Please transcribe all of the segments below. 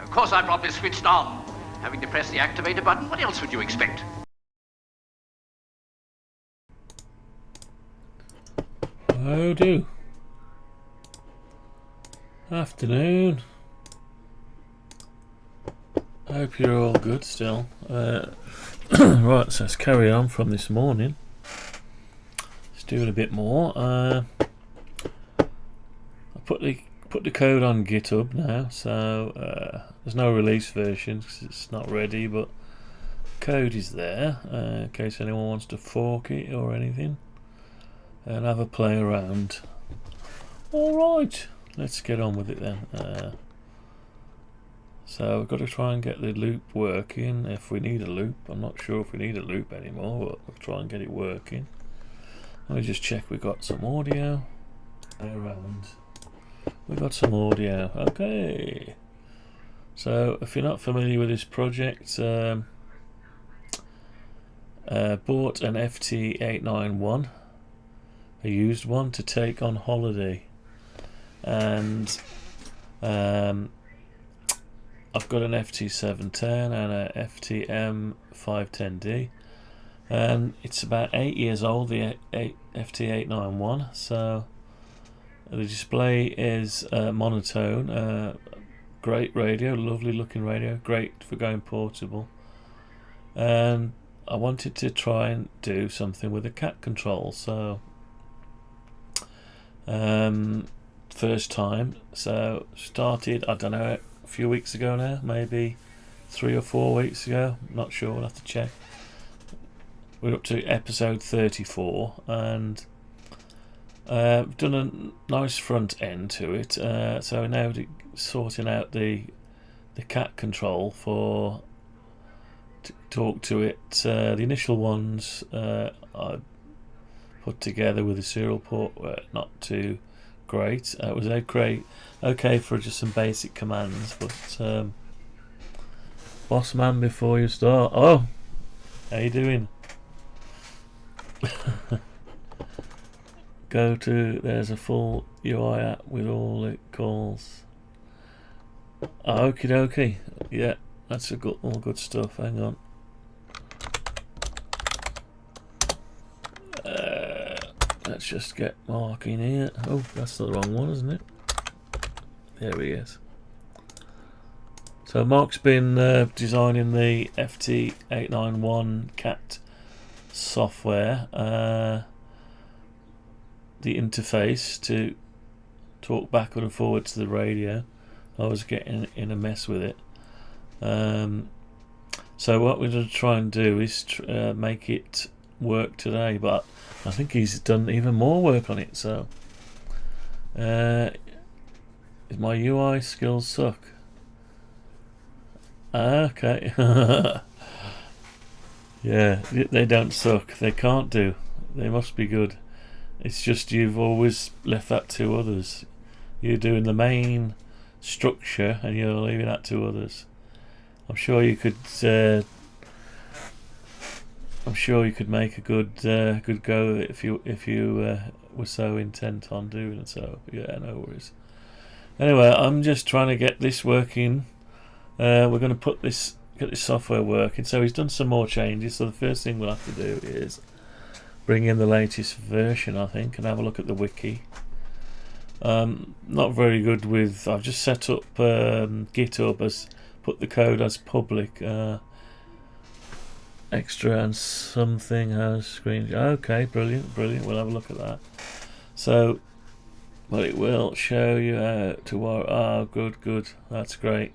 Of course I promptly switched on. Having to press the activator button, what else would you expect? How do? Afternoon. Hope you're all good still. Right, so let's carry on from this morning. Let's do it a bit more. I put the code on GitHub now, so there's no release version because it's not ready, but code is there in case anyone wants to fork it or anything and have a play around. Alright, let's get on with it then. So we've got to try and get the loop working if we need a loop. I'm not sure if we need a loop anymore, but we'll try and get it working. Let me just check we've got some audio. Around. We've got some audio. Okay. So if you're not familiar with this project, bought an FT891, a used one, to take on holiday, and I've got an FT710 and a FT510D, and it's about 8 years old, the FT891. So the display is monotone, great radio, lovely looking radio, great for going portable, and I wanted to try and do something with the CAT control. So first time, so started, I don't know, a few weeks ago now, maybe 3 or 4 weeks ago, not sure, we'll have to check. We're up to episode 34, and we've done a nice front end to it, so we're now sorting out the CAT control for to talk to it. The initial ones I put together with the serial port were not too great. It was okay for just some basic commands, but boss man, before you start, oh, how you doing? Go to, there's a full UI app with all it calls. Okie dokie, yeah, that's all good stuff. Hang on. Let's just get Mark in here. Oh, that's the wrong one, isn't it? There he is. So Mark's been designing the FT891 CAT software, the interface to talk backward and forward to the radio. I was getting in a mess with it. So what we're going to try and do is make it work today, but I think he's done even more work on it. So my UI skills suck. Okay. Yeah, they don't suck. They can't do. They must be good. It's just you've always left that to others. You're doing the main structure and you're leaving that to others. I'm sure you could. I'm sure you could make a good go if you were so intent on doing it. So yeah, no worries. Anyway, I'm just trying to get this working. We're going to get this software working. So he's done some more changes. So the first thing we'll have to do is bring in the latest version, I think, and have a look at the wiki. Not very good with. I've just set up GitHub as put the code as public. Extra and something has screen. Okay, brilliant. We'll have a look at that. So, well, it will show you how to work. Oh, good. That's great.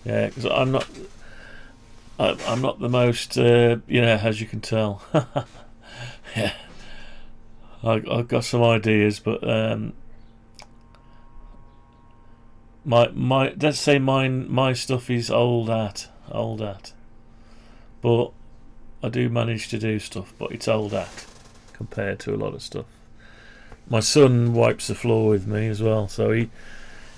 Yeah, because I'm not the most, as you can tell. Yeah, I've got some ideas, but let's say my stuff is old at, but I do manage to do stuff, but it's old at compared to a lot of stuff. My son wipes the floor with me as well, so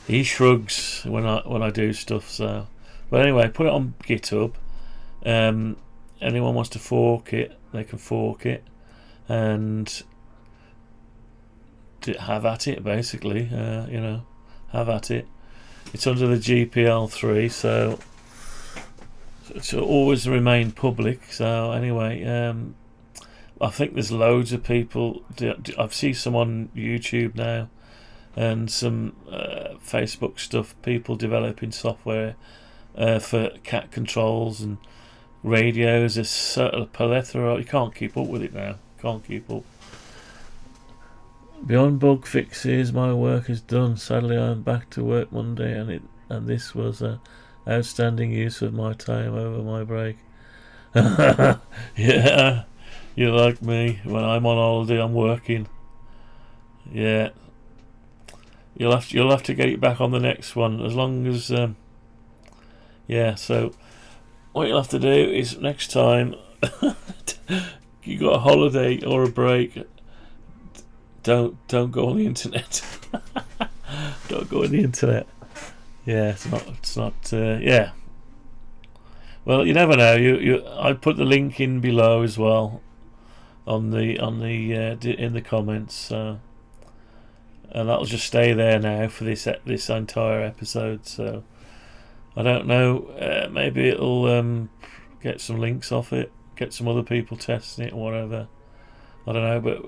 he shrugs when I do stuff. So, but anyway, put it on GitHub. Anyone wants to fork it, they can fork it and have at it. Basically, have at it. it's under the GPL3, so it will always remain public. So anyway, I think there's loads of people. I've seen some on YouTube now, and some Facebook stuff. People developing software for CAT controls and radios. There's sort of a plethora. You can't keep up with it now. Can't keep up. Beyond bug fixes, my work is done. Sadly, I'm back to work Monday, and this was a outstanding use of my time over my break. Yeah, you're like me. When I'm on holiday, I'm working. Yeah, you'll have to get it back on the next one. As long as yeah. So what you'll have to do is next time you got a holiday or a break, don't go on the internet. Don't go on the internet. Yeah, it's not. Yeah. Well, you never know. I put the link in below as well, in the comments, and that'll just stay there now for this entire episode. So I don't know. Maybe it'll get some links off it, get some other people testing it, or whatever. I don't know, but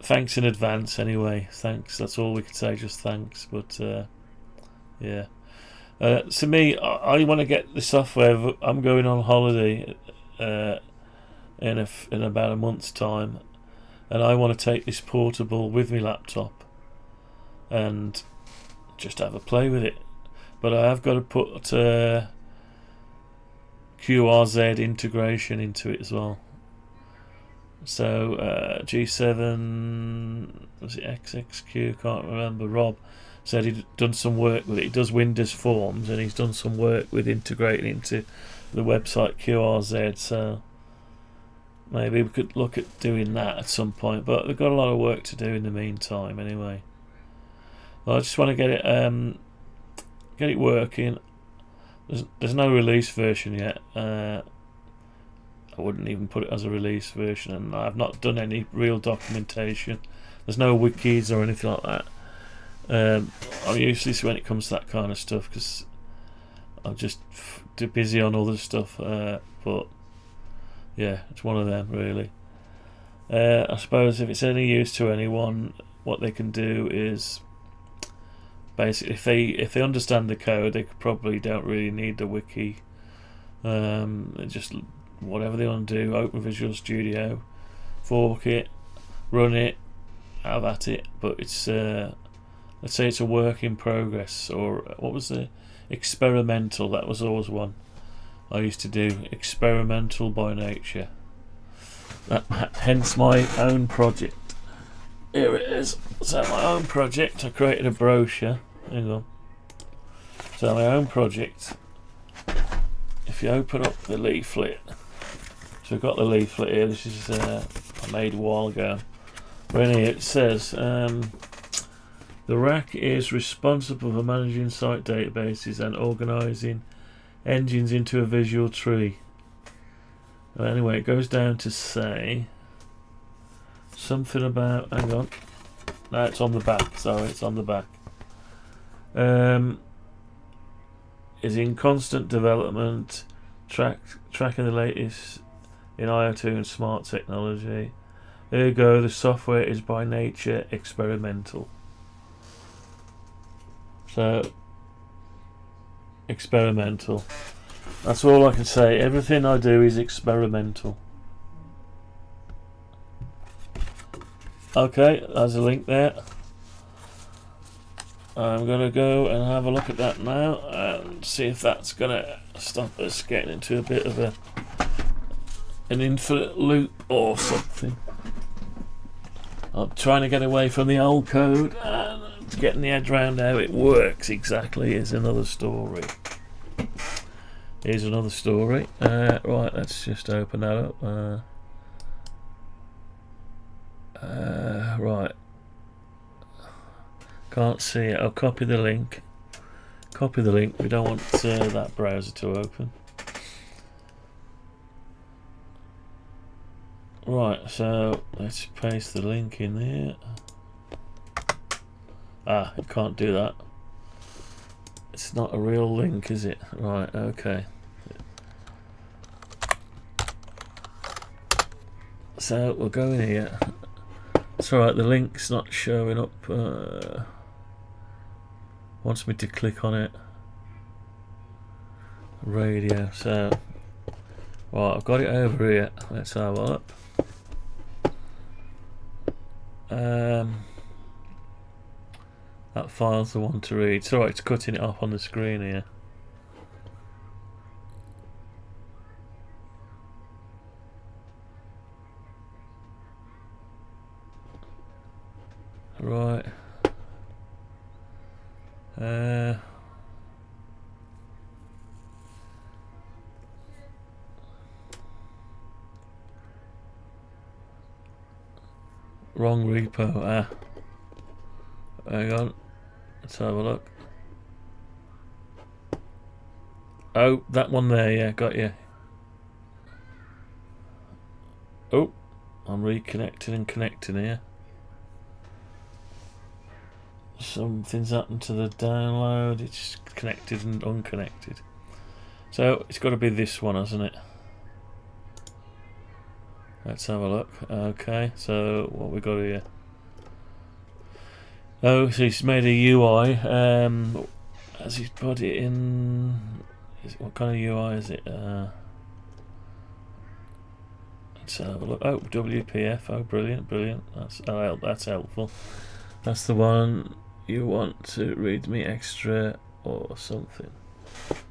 thanks in advance anyway. Thanks. That's all we could say. Just thanks. But yeah. To me, I want to get the software. I'm going on holiday in about a month's time, and I want to take this portable with my laptop and just have a play with it. But I have got to put QRZ integration into it as well. So G7, was it XXQ? Can't remember. Rob said he'd done some work with it. He does Windows Forms, and he's done some work with integrating into the website QRZ. So maybe we could look at doing that at some point. But we've got a lot of work to do in the meantime, anyway. Well, I just want to get it working. There's no release version yet. I wouldn't even put it as a release version, and I've not done any real documentation. There's no wikis or anything like that. I'm useless when it comes to that kind of stuff because I'm just too busy on other stuff. But yeah, it's one of them really. I suppose if it's any use to anyone, what they can do is basically if they understand the code, they probably don't really need the wiki. Just whatever they want to do, open Visual Studio, fork it, run it, have at it. But it's let's say it's a work in progress, or what was the experimental? That was always one I used to do, experimental by nature. Hence my own project. Here it is. So my own project, I created a brochure. Hang on. So my own project, if you open up the leaflet, so we've got the leaflet here. This is I made a while ago. But in here it says the RAC is responsible for managing site databases and organising engines into a visual tree. Well, anyway, it goes down to say something about, hang on, no, it's on the back, sorry, it's on the back. Is in constant development, tracking the latest in IoT and smart technology. Ergo, the software is by nature experimental. So, experimental. That's all I can say. Everything I do is experimental. Okay, there's a link there. I'm going to go and have a look at that now and see if that's going to stop us getting into a bit of an infinite loop or something. I'm trying to get away from the old code and getting the head around how it works exactly is another story. Here's another story. Right, let's just open that up. Right. Can't see it. I'll copy the link. Copy the link. We don't want that browser to open. Right, so let's paste the link in there. Ah, it can't do that. It's not a real link, is it? Right, okay. So we'll go in here. It's alright, the link's not showing up. Wants me to click on it. Radio, so right, I've got it over here. Let's have a look. That file's the one to read. It's alright, it's cutting it off on the screen here. Right. Wrong repo. Hang on. Let's have a look. Oh, that one there, yeah, got you. Oh, I'm reconnecting and connecting here. Something's happened to the download. It's connected and unconnected. So it's got to be this one, hasn't it? Let's have a look. Okay, so what we got here? Oh, so he's made a UI. Has he put it in? What kind of UI is it? Let's have a look. Oh, WPF. Oh, brilliant, brilliant. That's helpful. That's the one you want to read me extra or something.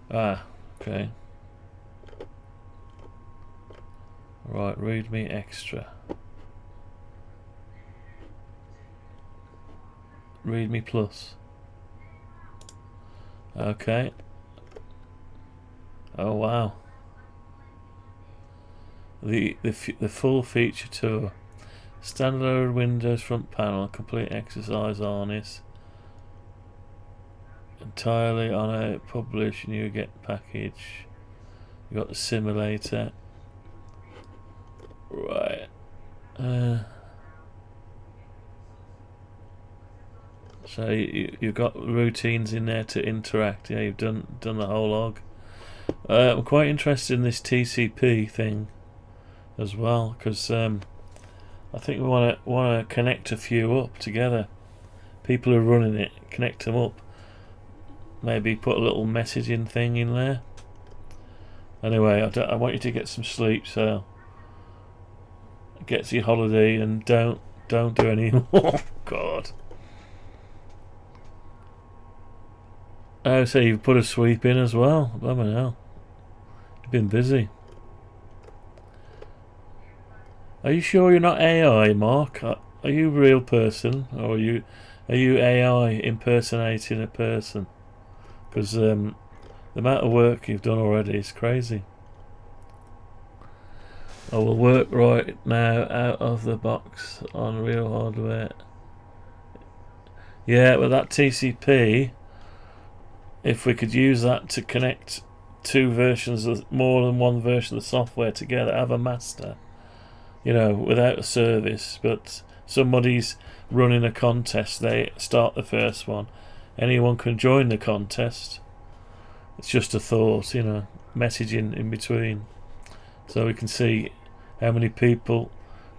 Ah, okay. Right, read me extra. Read me plus. Okay. Oh wow. The full feature tour. Standalone Windows front panel, complete exercise harness. Entirely on a publish new get package. You got the simulator. Right. So you've got routines in there to interact. Yeah, you've done the whole log. I'm quite interested in this TCP thing as well, because I think we want to connect a few up together. People who are running it, connect them up. Maybe put a little messaging thing in there. Anyway, I want you to get some sleep, so get to your holiday and don't do any more. God. Oh, so you've put a sweep in as well. Blimey hell. You've been busy. Are you sure you're not AI, Mark? Are you a real person, or are you AI impersonating a person? Because the amount of work you've done already is crazy. I will work right now out of the box on real hardware. Yeah, with that TCP, if we could use that to connect two versions of more than one version of the software together, have a master, you know, without a service, but somebody's running a contest, they start the first one, anyone can join the contest. It's just a thought, you know, messaging in between, so we can see how many people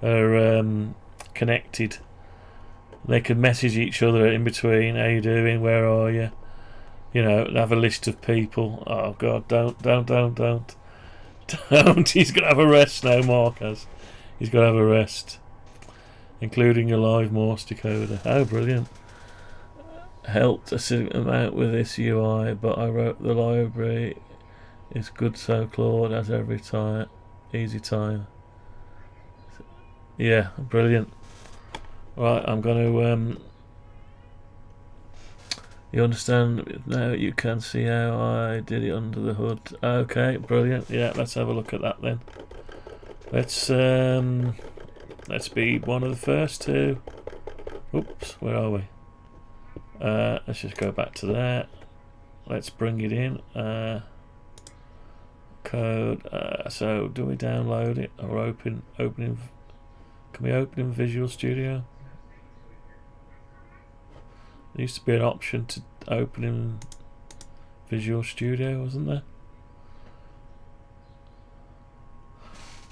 are connected. They can message each other in between. How you doing? Where are you? You know, have a list of people. Oh God, don't. He's gonna have a rest now, Mark has. He's gonna have a rest, including a live Morse decoder. Oh, brilliant! Helped a significant amount with this UI, but I wrote the library. It's good, so Claude has every time. Easy time. Yeah, brilliant. Right, I'm gonna you understand now? You can see how I did it under the hood. Okay, brilliant. Yeah, let's have a look at that then. Let's be one of the first to. Oops, where are we? Let's just go back to that. Let's bring it in. Code. So, do we download it or opening? Can we open in Visual Studio? There used to be an option to open in Visual Studio, wasn't there?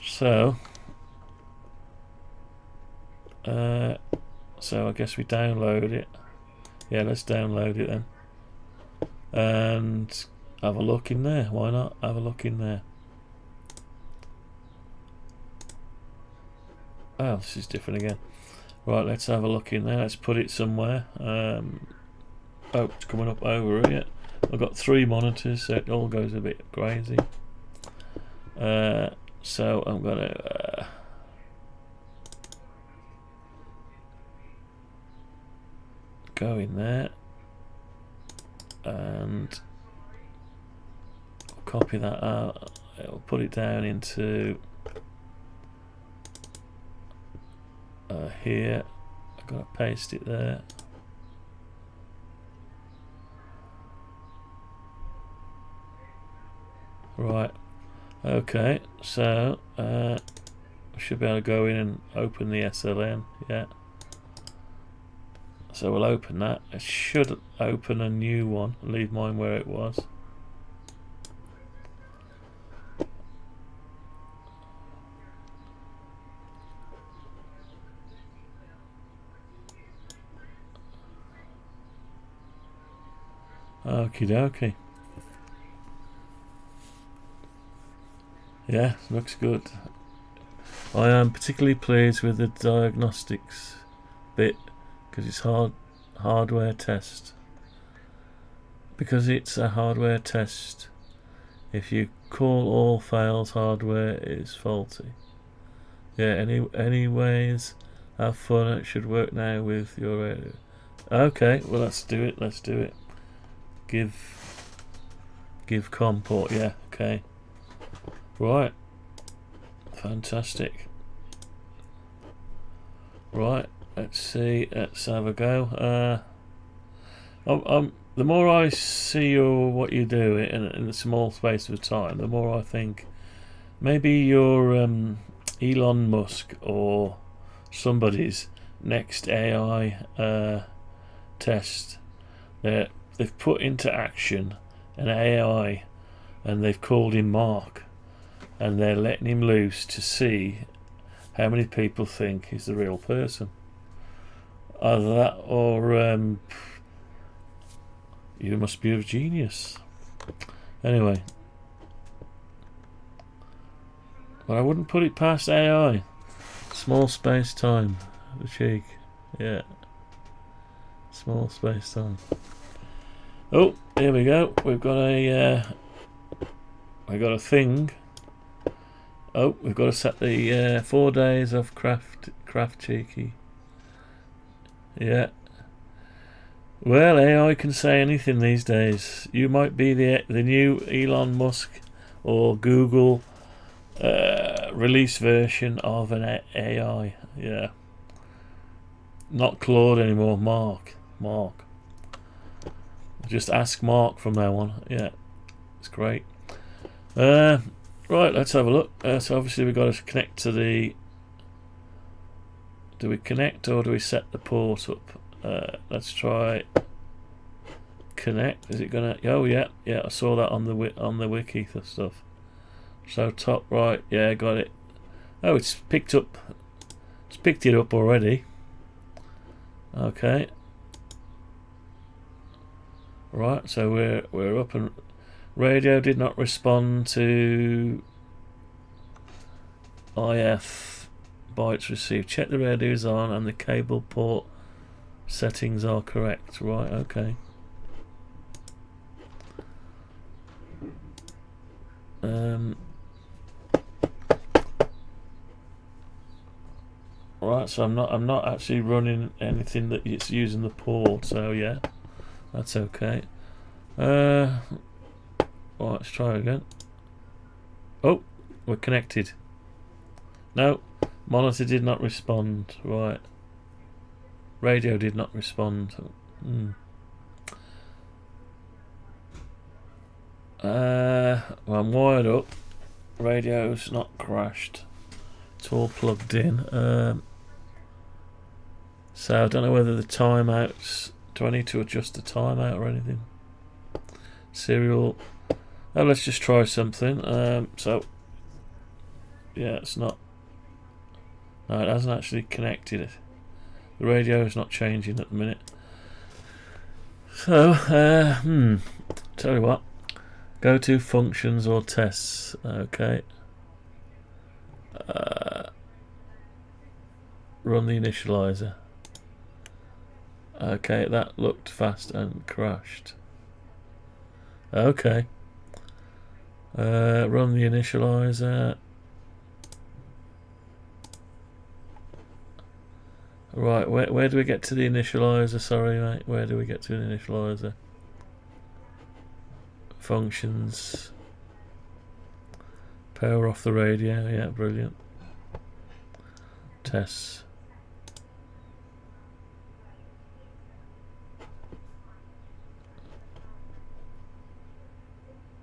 So I guess we download it. Yeah, let's download it then and have a look in there. Why not have a look in there? Oh, this is different again. Right, let's have a look in there. Let's put it somewhere. Oh, it's coming up over here. I've got 3 monitors, so it all goes a bit crazy. So I'm gonna go in there and copy that out. I'll put it down into here. I've got to paste it there. Right. Okay. So I should be able to go in and open the SLN. Yeah. So we'll open that. It should open a new one. Leave mine where it was. Okie dokie. Yeah, looks good. I am particularly pleased with the diagnostics bit because it's hardware test. Because it's a hardware test, if you call all fails hardware is faulty. Yeah, anyways, have fun. It should work now with your radio. Okay, well let's do it. Let's do it. Give COM port. Yeah, okay. Right. Fantastic. Right, let's see. Let's have a go. The more I see what you do in a small space of time, the more I think maybe you're Elon Musk or somebody's next AI test that they've put into action an AI, and they've called him Mark, and they're letting him loose to see how many people think he's the real person. Either that or you must be a genius. Anyway, but I wouldn't put it past AI. Small space time, the cheek. Yeah, small space time. Oh, here we go. We've got a thing. Oh, we've got to set the 4 days of craft cheeky. Yeah. Well, AI can say anything these days. You might be the new Elon Musk or Google release version of an AI. Yeah. Not Claude anymore. Mark. Just ask Mark from now on. Yeah, it's great. Right, let's have a look. So obviously we've got to connect to the. Do we connect or do we set the port up? Let's try connect. Is it gonna? Oh yeah. I saw that on the wiki stuff. So top right. Yeah, got it. Oh, it's picked it up already. Okay. Right, so we're up, and radio did not respond to IF bytes received. Check the radio is on and the cable port settings are correct. Right, okay. Right, so I'm not actually running anything that it's using the port. So yeah. That's okay. Right, let's try again. Oh, we're connected. No, monitor did not respond. Right. Radio did not respond. Well, I'm wired up. Radio's not crashed. It's all plugged in. So I don't know whether the timeouts. Do I need to adjust the timeout or anything? serial. Oh, let's just try something. So yeah, it's not. No, it hasn't actually connected it. The radio is not changing at the minute. So, tell you what. Go to functions or tests. Okay. Run the initializer. Okay, that looked fast and crashed. Okay. Run the initializer. Right, where do we get to the initializer? Sorry, mate. Where do we get to the initializer? Functions. Power off the radio. Yeah, brilliant. Tests.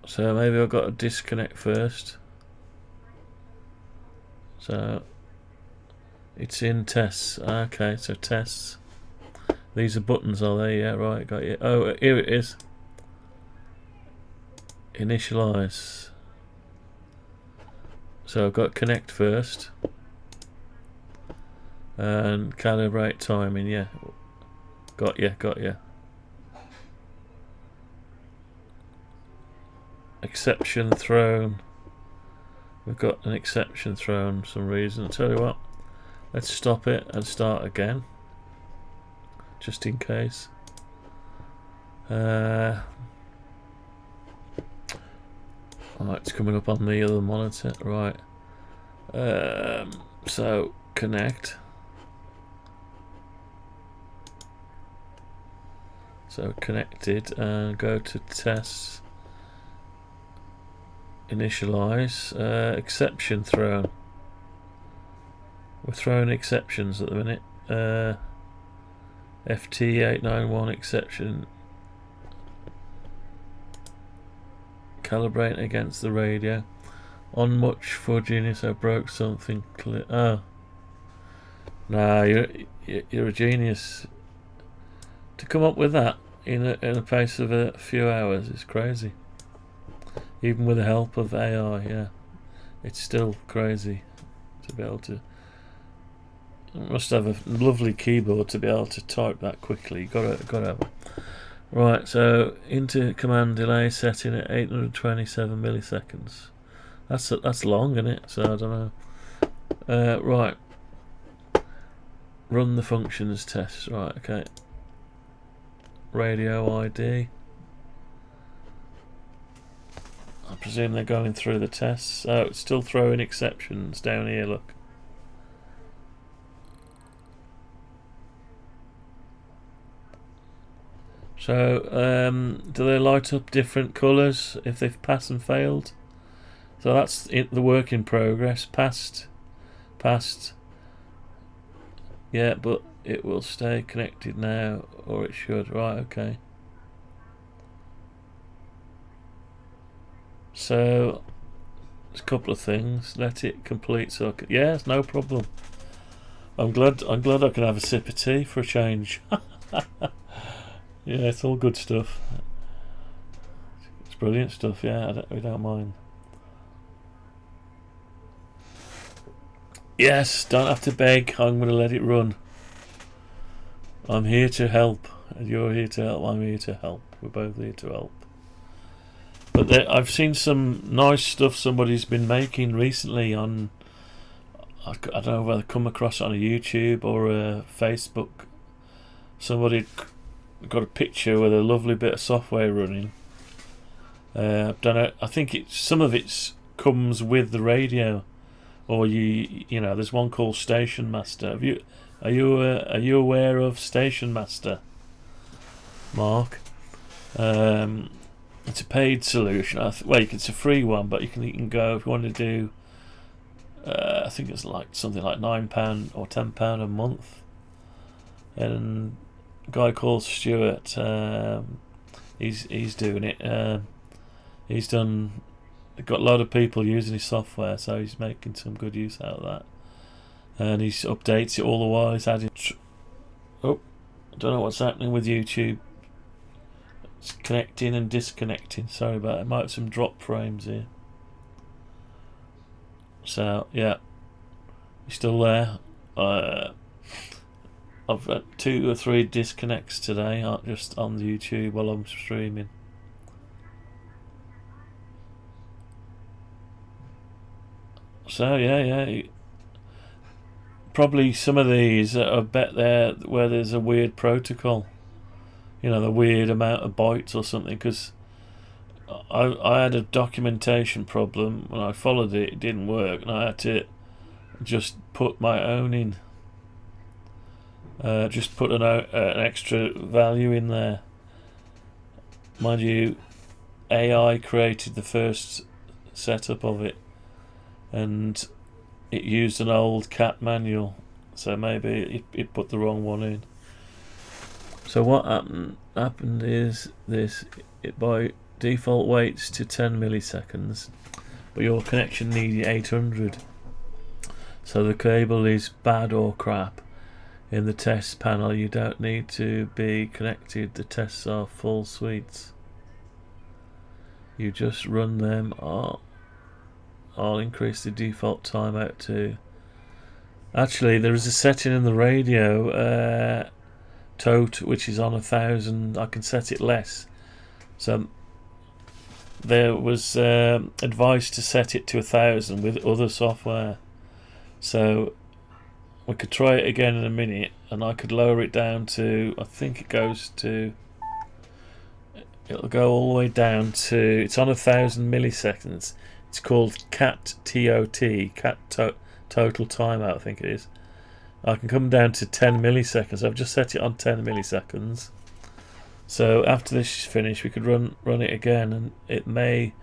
So maybe I've got to disconnect first. So it's in tests. Okay, so tests. These are buttons, are they? Yeah, right, got you. Oh, here it is. Initialize. So I've got connect first. And calibrate timing, yeah. Got you, got you. Exception thrown. We've got an exception thrown for some reason. I'll tell you what. Let's stop it and start again. Just in case. Right, it's coming up on the other monitor. Right. So connect. So connected and go to tests. Initialize. Exception thrown. We're throwing exceptions at the minute. FT891 exception. Calibrate against the radio. On much fudginess, I broke something clear. Oh. Nah, you're a genius. To come up with that in a pace of a few hours is crazy. Even with the help of AI, yeah. It's still crazy to be able to. You must have a lovely keyboard to be able to type that quickly. Gotta have it. Right, so into command delay setting at 827 milliseconds. That's long, isn't it? So I don't know. Right. Run the functions test. Right, okay. Radio ID. I presume they're going through the tests. Oh, it's still throwing exceptions down here, look. So, do they light up different colours if they've passed and failed? So that's the work in progress. Passed. Yeah, but it will stay connected now, or it should. Right, okay. So, there's a couple of things. Let it complete so I can, yes, no problem. I'm glad I can have a sip of tea for a change. Yeah, it's all good stuff. It's brilliant stuff, yeah, we don't mind. Yes, don't have to beg, I'm going to let it run. I'm here to help, and you're here to help, I'm here to help. We're both here to help. But I've seen some nice stuff somebody's been making recently on, I don't know whether come across it on a YouTube or a Facebook. Somebody got a picture with a lovely bit of software running. Don't know. I think some of it comes with the radio, or you know. There's one called Station Master. Are you aware of Station Master, Mark? It's a paid solution. Well, it's a free one, but you can go if you want to do. I think it's like something like £9 or £10 a month, and a guy called Stuart, he's doing it. He's got a lot of people using his software, so he's making some good use out of that, and he updates it all the while. He's adding. Oh, I don't know what's happening with YouTube. It's connecting and disconnecting. Sorry about it. Might have some drop frames here. So yeah, you're still there. I've had 2 or 3 disconnects today, just on the YouTube while I'm streaming. So yeah. Probably some of these, I bet they're where there's a weird protocol. You know, the weird amount of bytes or something, because I had a documentation problem when I followed it. It didn't work, and I had to just put my own in. Just put an extra value in there. Mind you, AI created the first setup of it, and it used an old CAT manual, so maybe it put the wrong one in. So what happened is this: it by default waits to 10 milliseconds, but your connection needs 800. So the cable is bad or crap. In the test panel, you don't need to be connected. The tests are full suites. You just run them. I'll increase the default timeout to. Actually, there is a setting in the radio, which is on 1000. I can set it less. So there was advice to set it to 1000 with other software. So we could try it again in a minute, and I could lower it down to, I think it goes to, it'll go all the way down to, it's on 1000 milliseconds. It's called CAT Total Timeout, I think it is. I can come down to 10 milliseconds. I've just set it on 10 milliseconds. So after this is finished, we could run it again, and it may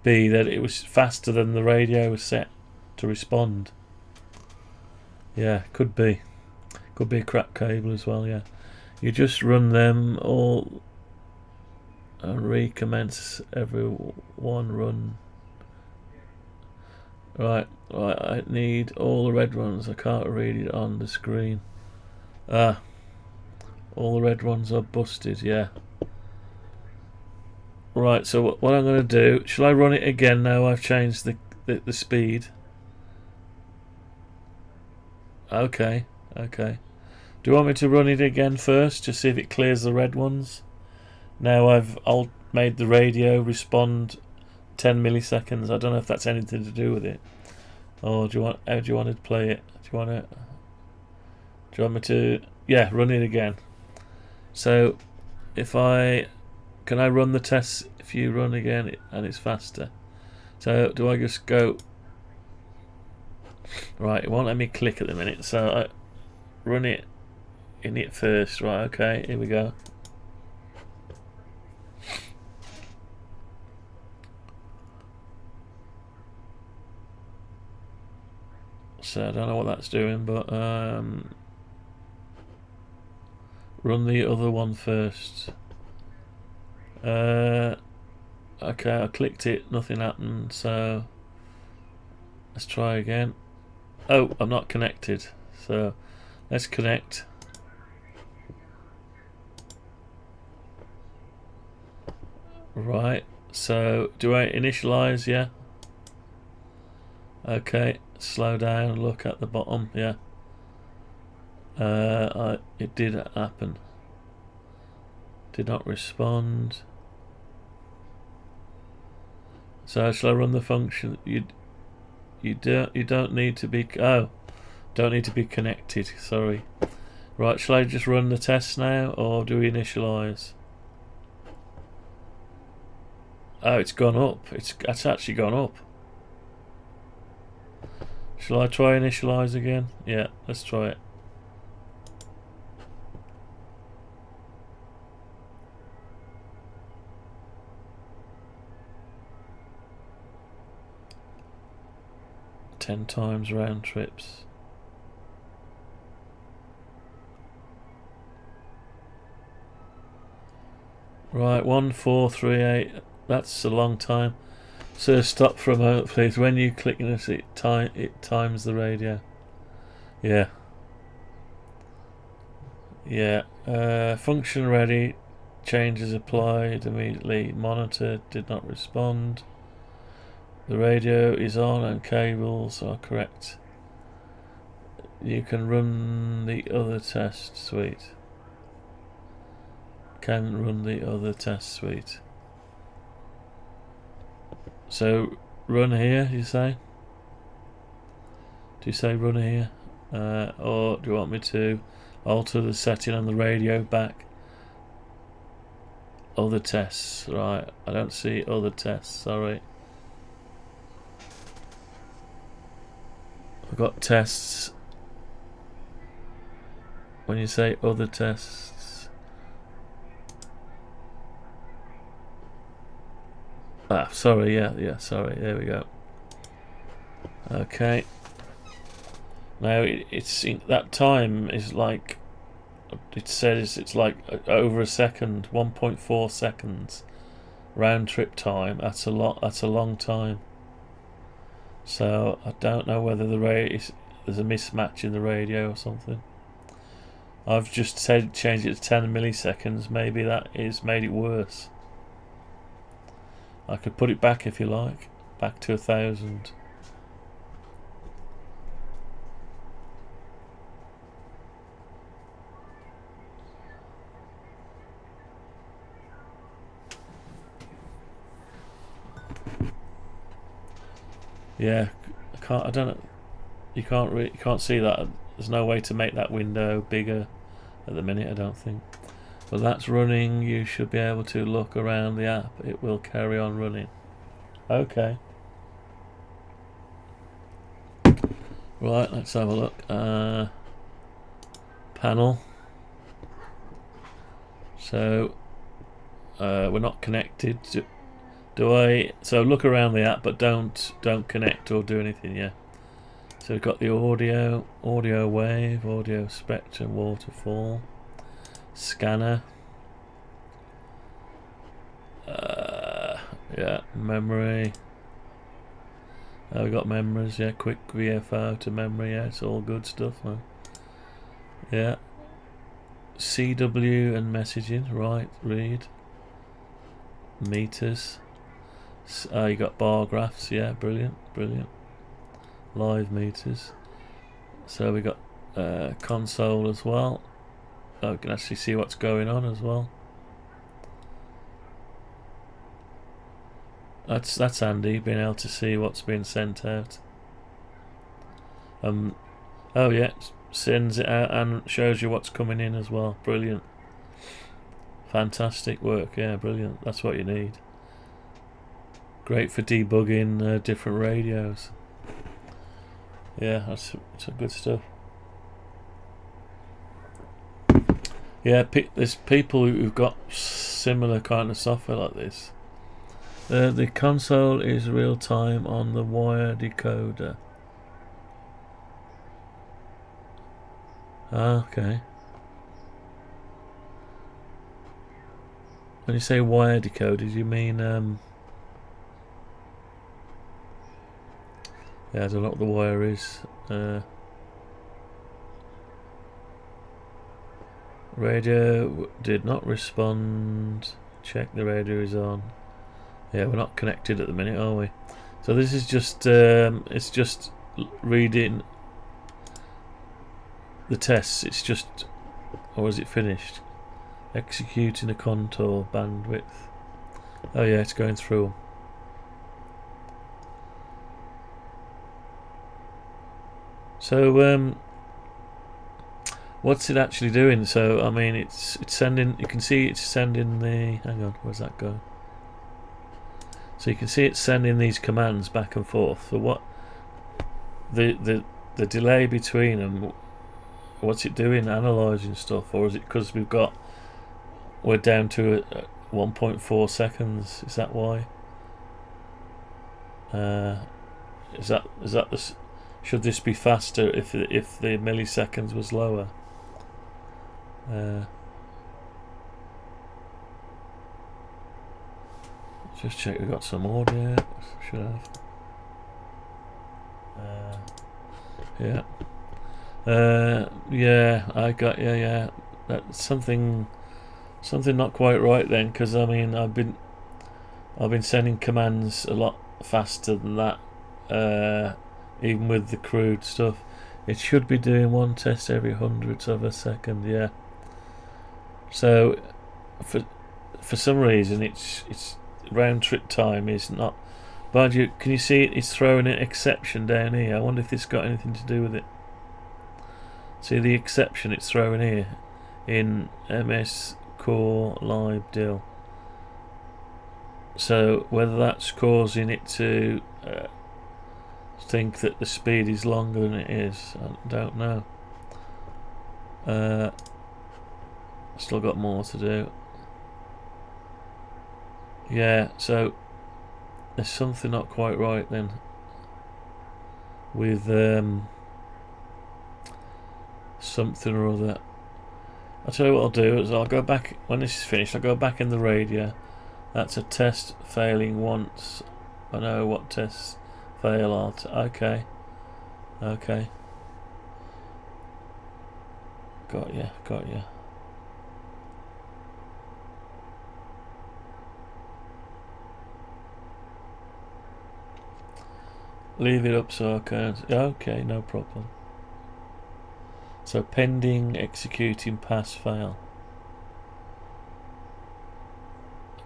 be that it was faster than the radio was set to respond. Yeah, could be. Could be a crap cable as well, yeah. You just run them all and recommence every one run. Right, I need all the red ones. I can't read it on the screen. All the red ones are busted, yeah. Right, so what I'm going to do, shall I run it again now I've changed the speed? Okay. Do you want me to run it again first, to see if it clears the red ones? Now I've made the radio respond 10 milliseconds. I don't know if that's anything to do with it. Or how do you want to play it? Do you want me to? Yeah, run it again. So can I run the tests if you run again and it's faster? So do I just go? Right, it won't let me click at the minute, so I run it in it first. Right, okay, here we go. So I don't know what that's doing, but run the other one first. Okay, I clicked it, nothing happened, so let's try again. Oh, I'm not connected, so let's connect. Right, so do I initialize? Yeah. Okay, slow down, look at the bottom, yeah. It did happen. Did not respond. So shall I run the function? You don't need to be don't need to be connected, sorry. Right, shall I just run the test now, or do we initialize? Oh, it's gone up. It's actually gone up. Shall I try initialize again? Yeah, let's try it. Ten times round trips. Right, 1438. That's a long time. So stop for a moment, please. When you click this, it times the radio. Yeah. Function ready. changes applied immediately. Monitored, did not respond. The radio is on and cables are correct. You can run the other test suite. Can run the other test suite. So run here, you say? Do you say run here? Or do you want me to alter the setting on the radio back? Other tests, right. I don't see other tests, sorry. I've got tests. When you say other tests, sorry, yeah, sorry, there we go. Okay. Now it's in, that time is like, it says it's like over a second, 1.4 seconds round trip time. That's a lot. That's a long time. So I don't know whether there's a mismatch in the radio or something. I've just changed it to 10 milliseconds. Maybe that is made it worse. I could put it back if you like, back to 1,000. Yeah, I don't know. You can't see that. There's no way to make that window bigger at the minute, I don't think. But that's running. You should be able to look around the app. It will carry on running. Okay. Right, let's have a look. Panel. So we're not connected. So look around the app, but don't connect or do anything. Yeah. So we've got the audio wave, audio spectrum, waterfall, scanner. Yeah, memory. We've got memories. Yeah, quick VFO to memory. Yeah, it's all good stuff, man. Yeah. CW and messaging. Right, read. Meters. You got bar graphs. Yeah, brilliant. Live meters. So we got console as well. I can actually see what's going on as well. That's handy, being able to see what's being sent out. Oh yeah, sends it out and shows you what's coming in as well. Brilliant. Fantastic work. Yeah, brilliant. That's what you need. Great for debugging different radios. Yeah, that's good stuff. Yeah, there's people who've got similar kind of software like this. The console is real time on the wire decoder. Okay. When you say wire decoder, you mean yeah, I don't know what the wire is. Radio did not respond. Check the radio is on. Yeah, we're not connected at the minute, are we? So this is just it's just reading the tests. It's just, or is it finished? Executing a contour bandwidth. Oh yeah, it's going through. So what's it actually doing? So I mean, it's sending. You can see it's sending the. Hang on, where's that going? So you can see it's sending these commands back and forth. So what the delay between them? What's it doing? Analysing stuff, or is it because we're down to 1.4 seconds? Is that why? Is that the? Should this be faster if the milliseconds was lower? Just check we've got some audio. Should have. Yeah. Yeah, I got yeah. That's something Something not quite right then, because I mean I've been sending commands a lot faster than that, even with the crude stuff. It should be doing one test every hundredths of a second, yeah. So for some reason it's round trip time is not. But can you see it's throwing an exception down here? I wonder if this got anything to do with it. See the exception it's throwing here in MS Core Live Dill. So whether that's causing it to think that the speed is longer than it is, I don't know. Still got more to do. Yeah, so there's something not quite right then with something or other. I'll tell you what I'll do is I'll go back when this is finished. I'll go back in the radio. That's a test failing once. I know what tests fail are. Okay. Okay. Got ya. Got ya. Leave it up so I can. Okay, no problem. So pending executing pass fail.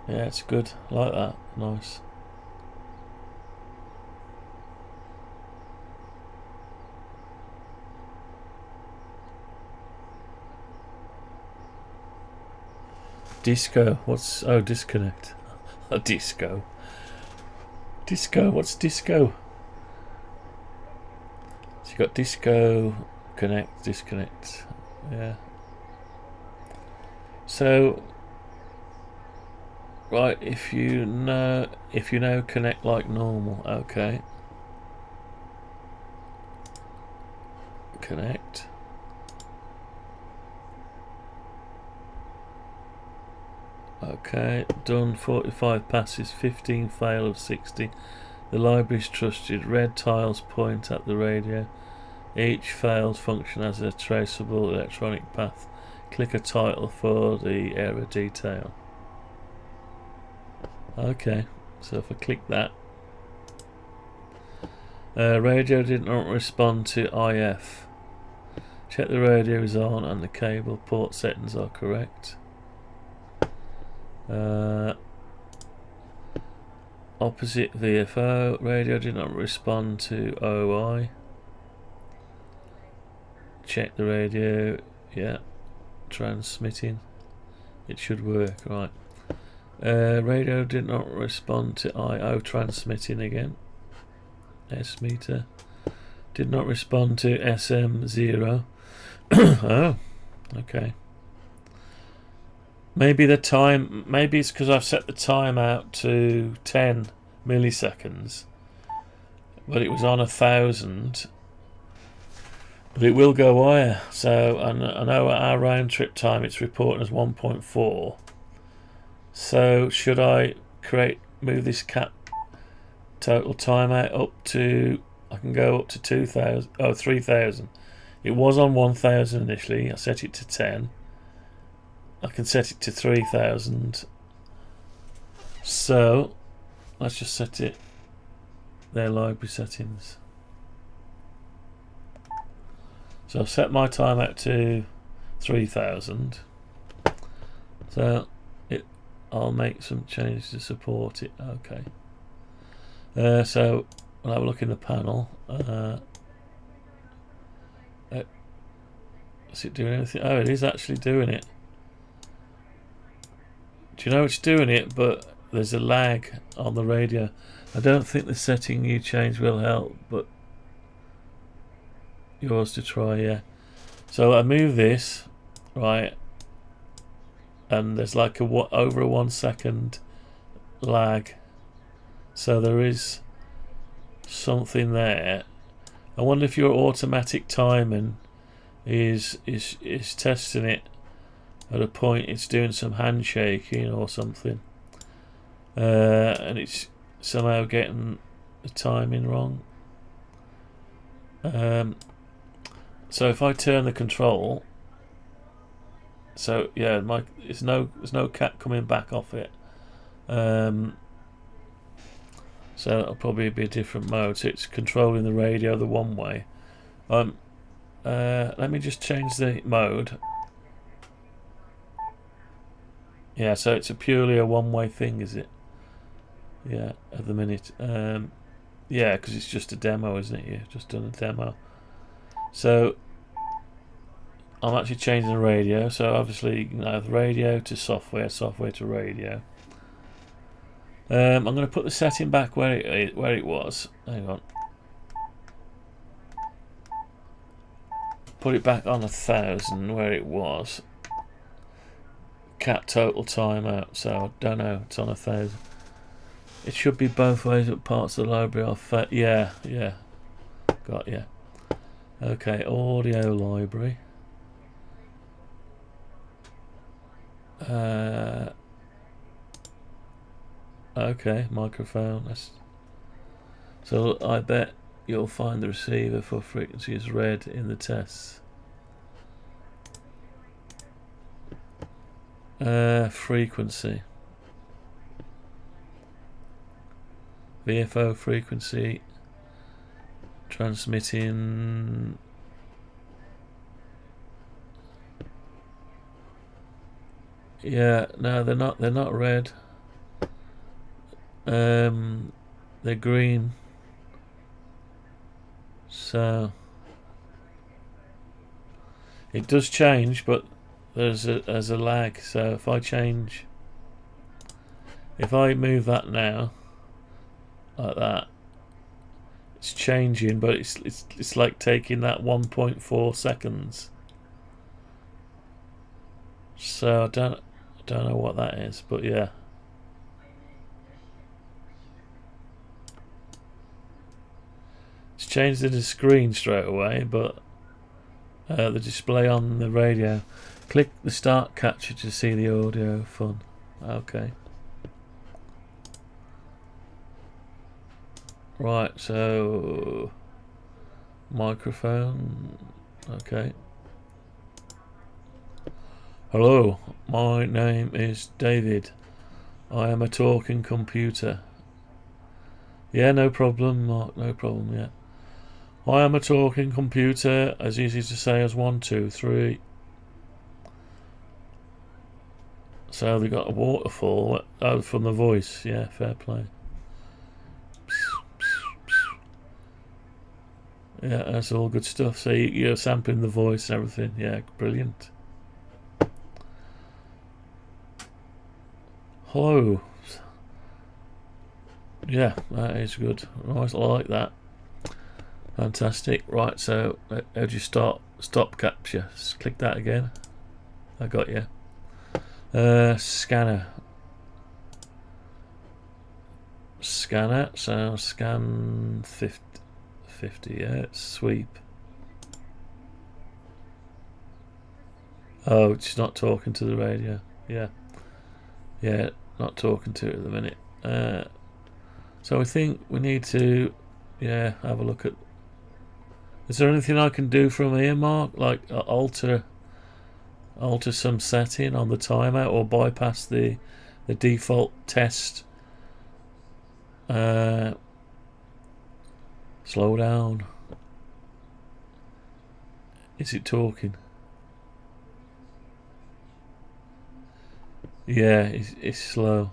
Yeah, it's good. I like that. Nice. Disco. What's disconnect? A disco. Disco. What's disco? So you got disco, connect, disconnect. Yeah. So right, if you know connect like normal, okay. Connect. Okay, done. 45 passes, 15 fail of 60. The library's trusted. Red tiles point at the radio. Each failed function as a traceable electronic path. Click a title for the error detail. Okay, so if I click that, radio did not respond to IF. Check the radio is on and the cable port settings are correct. Opposite VFO, radio did not respond to OI. Check the radio, yeah, transmitting. It should work, right. Radio did not respond to IO, transmitting again. S meter did not respond to SM0. Oh, okay. Maybe the time, maybe it's because I've set the time out to 10 milliseconds, but it was on 1,000. But it will go higher. So I know at our round trip time it's reporting as 1.4. So should I move this CAT total timeout up to? I can go up to 2,000. Oh, 3,000. It was on 1,000 initially. I set it to 10. I can set it to 3,000. So let's just set it. Their library settings. So I've set my timeout to 3,000. So I'll make some changes to support it. Okay. So we'll have a look in the panel. Is it doing anything? Oh, it is actually doing it. Do you know it's doing it? But there's a lag on the radio. I don't think the setting you change will help, but yours to try, yeah. So I move this, right, and there's like over a 1 second lag. So there is something there. I wonder if your automatic timing is testing it at a point it's doing some handshaking or something, and it's somehow getting the timing wrong. So if I turn the control, So yeah, there's no CAT coming back off it. So it'll probably be a different mode. So it's controlling the radio the one way. Let me just change the mode. Yeah, so it's purely a one-way thing, is it? Yeah, at the minute. Yeah, because it's just a demo, isn't it? You've just done a demo. So I'm actually changing the radio. So obviously, you know, radio to software, software to radio. I'm going to put the setting back where it was. Hang on. Put it back on 1,000 where it was. CAT total timeout. So I don't know. It's on 1,000. It should be both ways, but parts of the library are yeah. Got ya. Okay, audio library. Okay, microphone. So I bet you'll find the receiver for frequency is read in the tests. Frequency. VFO frequency. Transmitting. Yeah, no, they're not red. They're green. So it does change, but there's a lag. So if I move that now, like that, it's changing, but it's like taking that 1.4 seconds. So I don't know what that is, but yeah. It's changed the screen straight away, but the display on the radio. Click the start capture to see the audio fun. Okay. Right, so microphone. Okay. Hello, my name is David. I am a talking computer. Yeah, no problem, Mark, no problem, yeah. I am a talking computer, as easy to say as 1, 2, 3. So they got a waterfall from the voice, yeah, fair play. Yeah, that's all good stuff. So you're sampling the voice and everything, yeah, brilliant. Hello. Yeah, that is good. Right, I like that. Fantastic. Right, so how do you stop capture? Just click that again. I got you. Scanner. So scan 50, yeah, sweep. Oh, it's not talking to the radio. Yeah. Yeah, not talking to it at the minute. So I think we need to, yeah, have a look at. Is there anything I can do from here, Mark? Like alter some setting on the timeout, or bypass the default test? Slow down. Is it talking? Yeah, it's slow.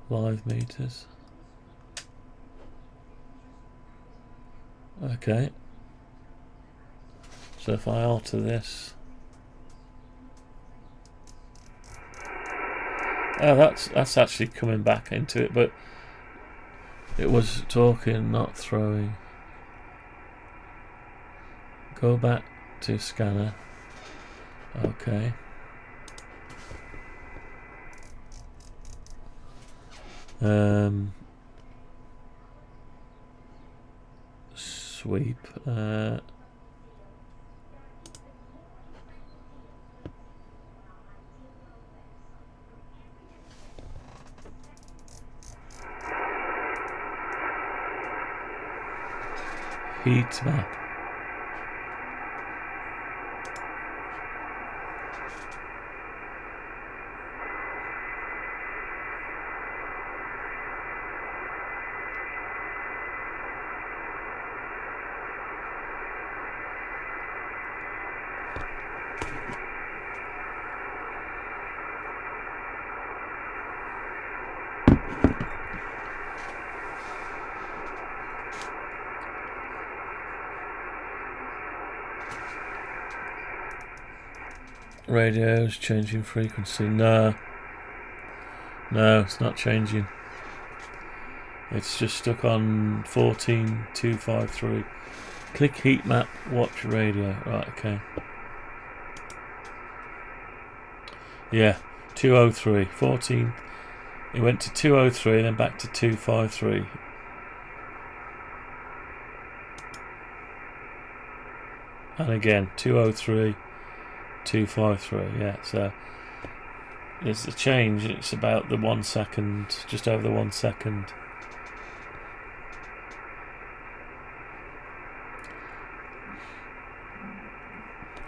Live meters. Okay. So if I alter this. Oh, that's actually coming back into it, but it was talking, not throwing. Go back to scanner. Okay. Sweep. heat map. Radio's changing frequency. No, it's not changing. It's just stuck on 14253. Click heat map, watch radio. Right, okay. Yeah, 203. 14. It went to 203, then back to 253. And again, 203. 253, yeah, so there's a change. It's about the 1 second, just over the 1 second.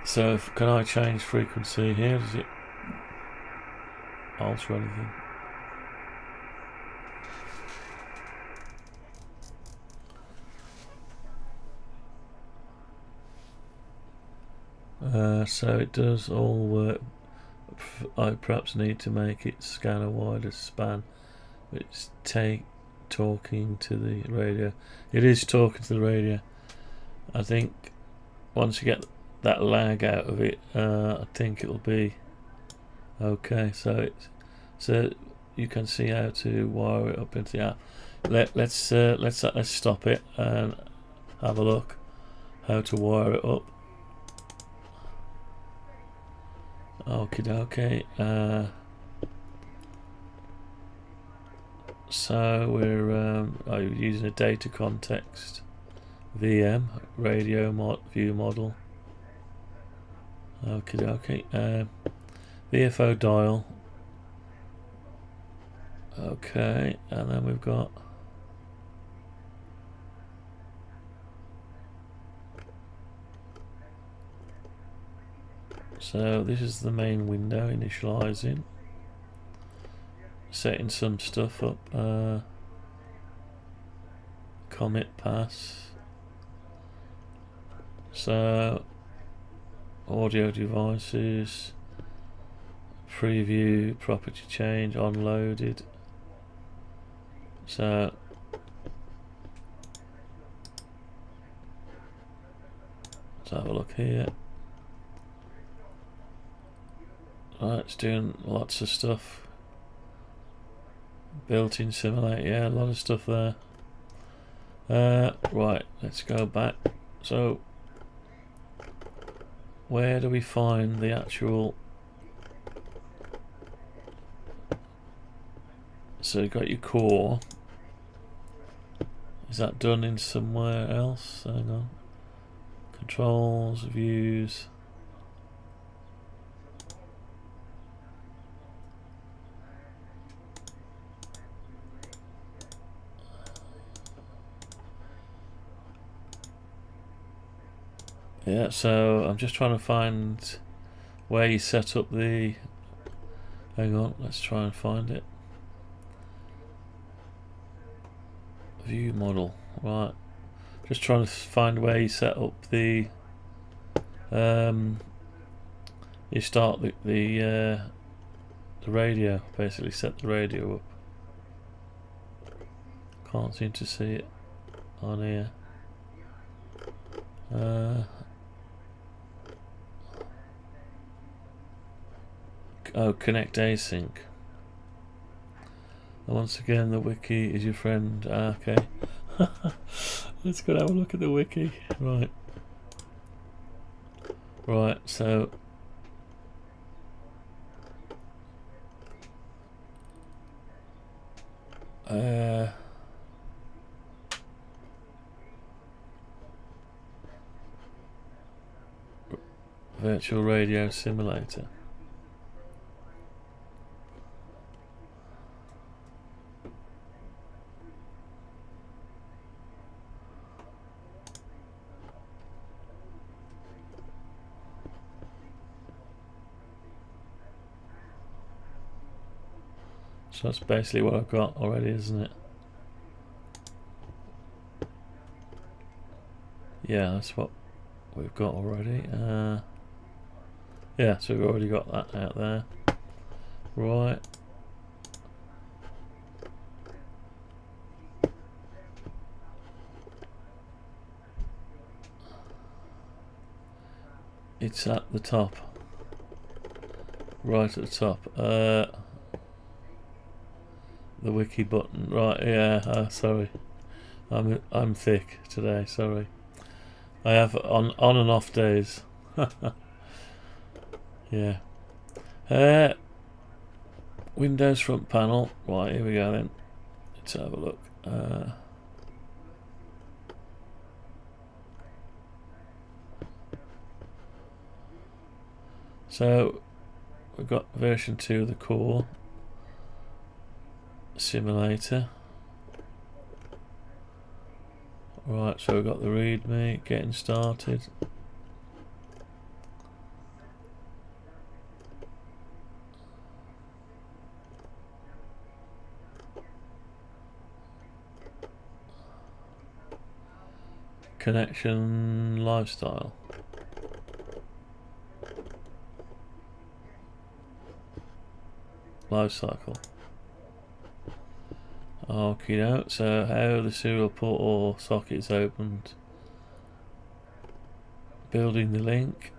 So can I change frequency here? Does it alter anything? So it does all work. I perhaps need to make it scan a wider span. It's talking to the radio. It is talking to the radio. I think once you get that lag out of it, I think it'll be okay. So you can see how to wire it up into the app. Let's stop it and have a look how to wire it up. Okay. So we're using a data context VM radio view model. Okay. VFO dial. Okay, and then we've got so this is the main window, initializing, setting some stuff up, commit pass, so audio devices, preview, property change, unloaded, so let's have a look here. Right, it's doing lots of stuff. Built-in simulate, yeah, a lot of stuff there. Right, let's go back. So, where do we find the actual? So you got your core. Is that done in somewhere else? Hang on. Controls, views. Yeah, so I'm just trying to find where you set up the. Hang on, let's try and find it. View model, right? Just trying to find where you set up the. You start the radio. Basically, set the radio up. Can't seem to see it on here. Oh, connect async. And once again, the wiki is your friend. Okay. Let's go and have a look at the wiki. Right, so virtual radio simulator. So that's basically what I've got already, isn't it? Yeah, that's what we've got already. Yeah, so we've already got that out there. Right. It's at the top. Right at the top. The wiki button. Right, yeah, sorry. I'm thick today, sorry. I have on and off days. Yeah. Windows front panel. Right, here we go then. Let's have a look. So we've got version 2 of the core simulator. Right, so we've got the README getting started. Connection lifestyle. Life cycle. Okay, now, so how the serial port or socket is opened. Building the link.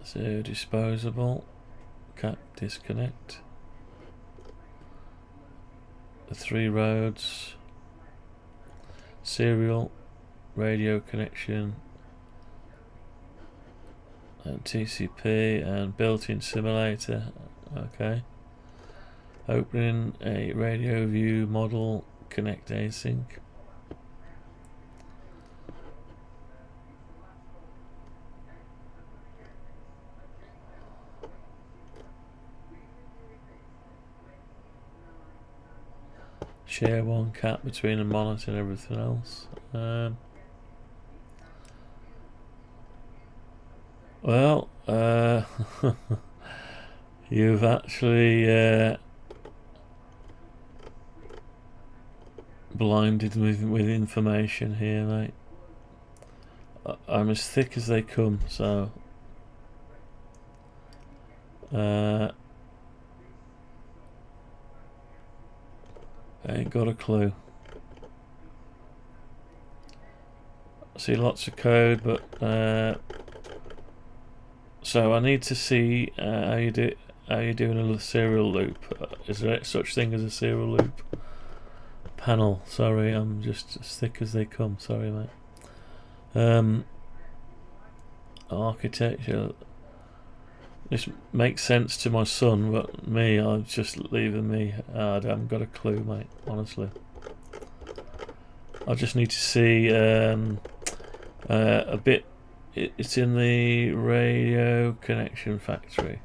So disposable. CAT disconnect. The 3 roads. Serial. Radio connection. And TCP and built-in simulator. Okay. Opening a radio view model, connect async. Share one CAT between the monitor and everything else. Well, you've actually blinded with information here, mate. I'm as thick as they come, so I ain't got a clue. I see lots of code, but so I need to see how you doing a serial loop. Is there such thing as a serial loop? Panel. Sorry, I'm just as thick as they come. Sorry, mate. Architecture. This makes sense to my son, but me, I'm just leaving me. I haven't got a clue, mate. Honestly, I just need to see a bit. It's in the radio connection factory.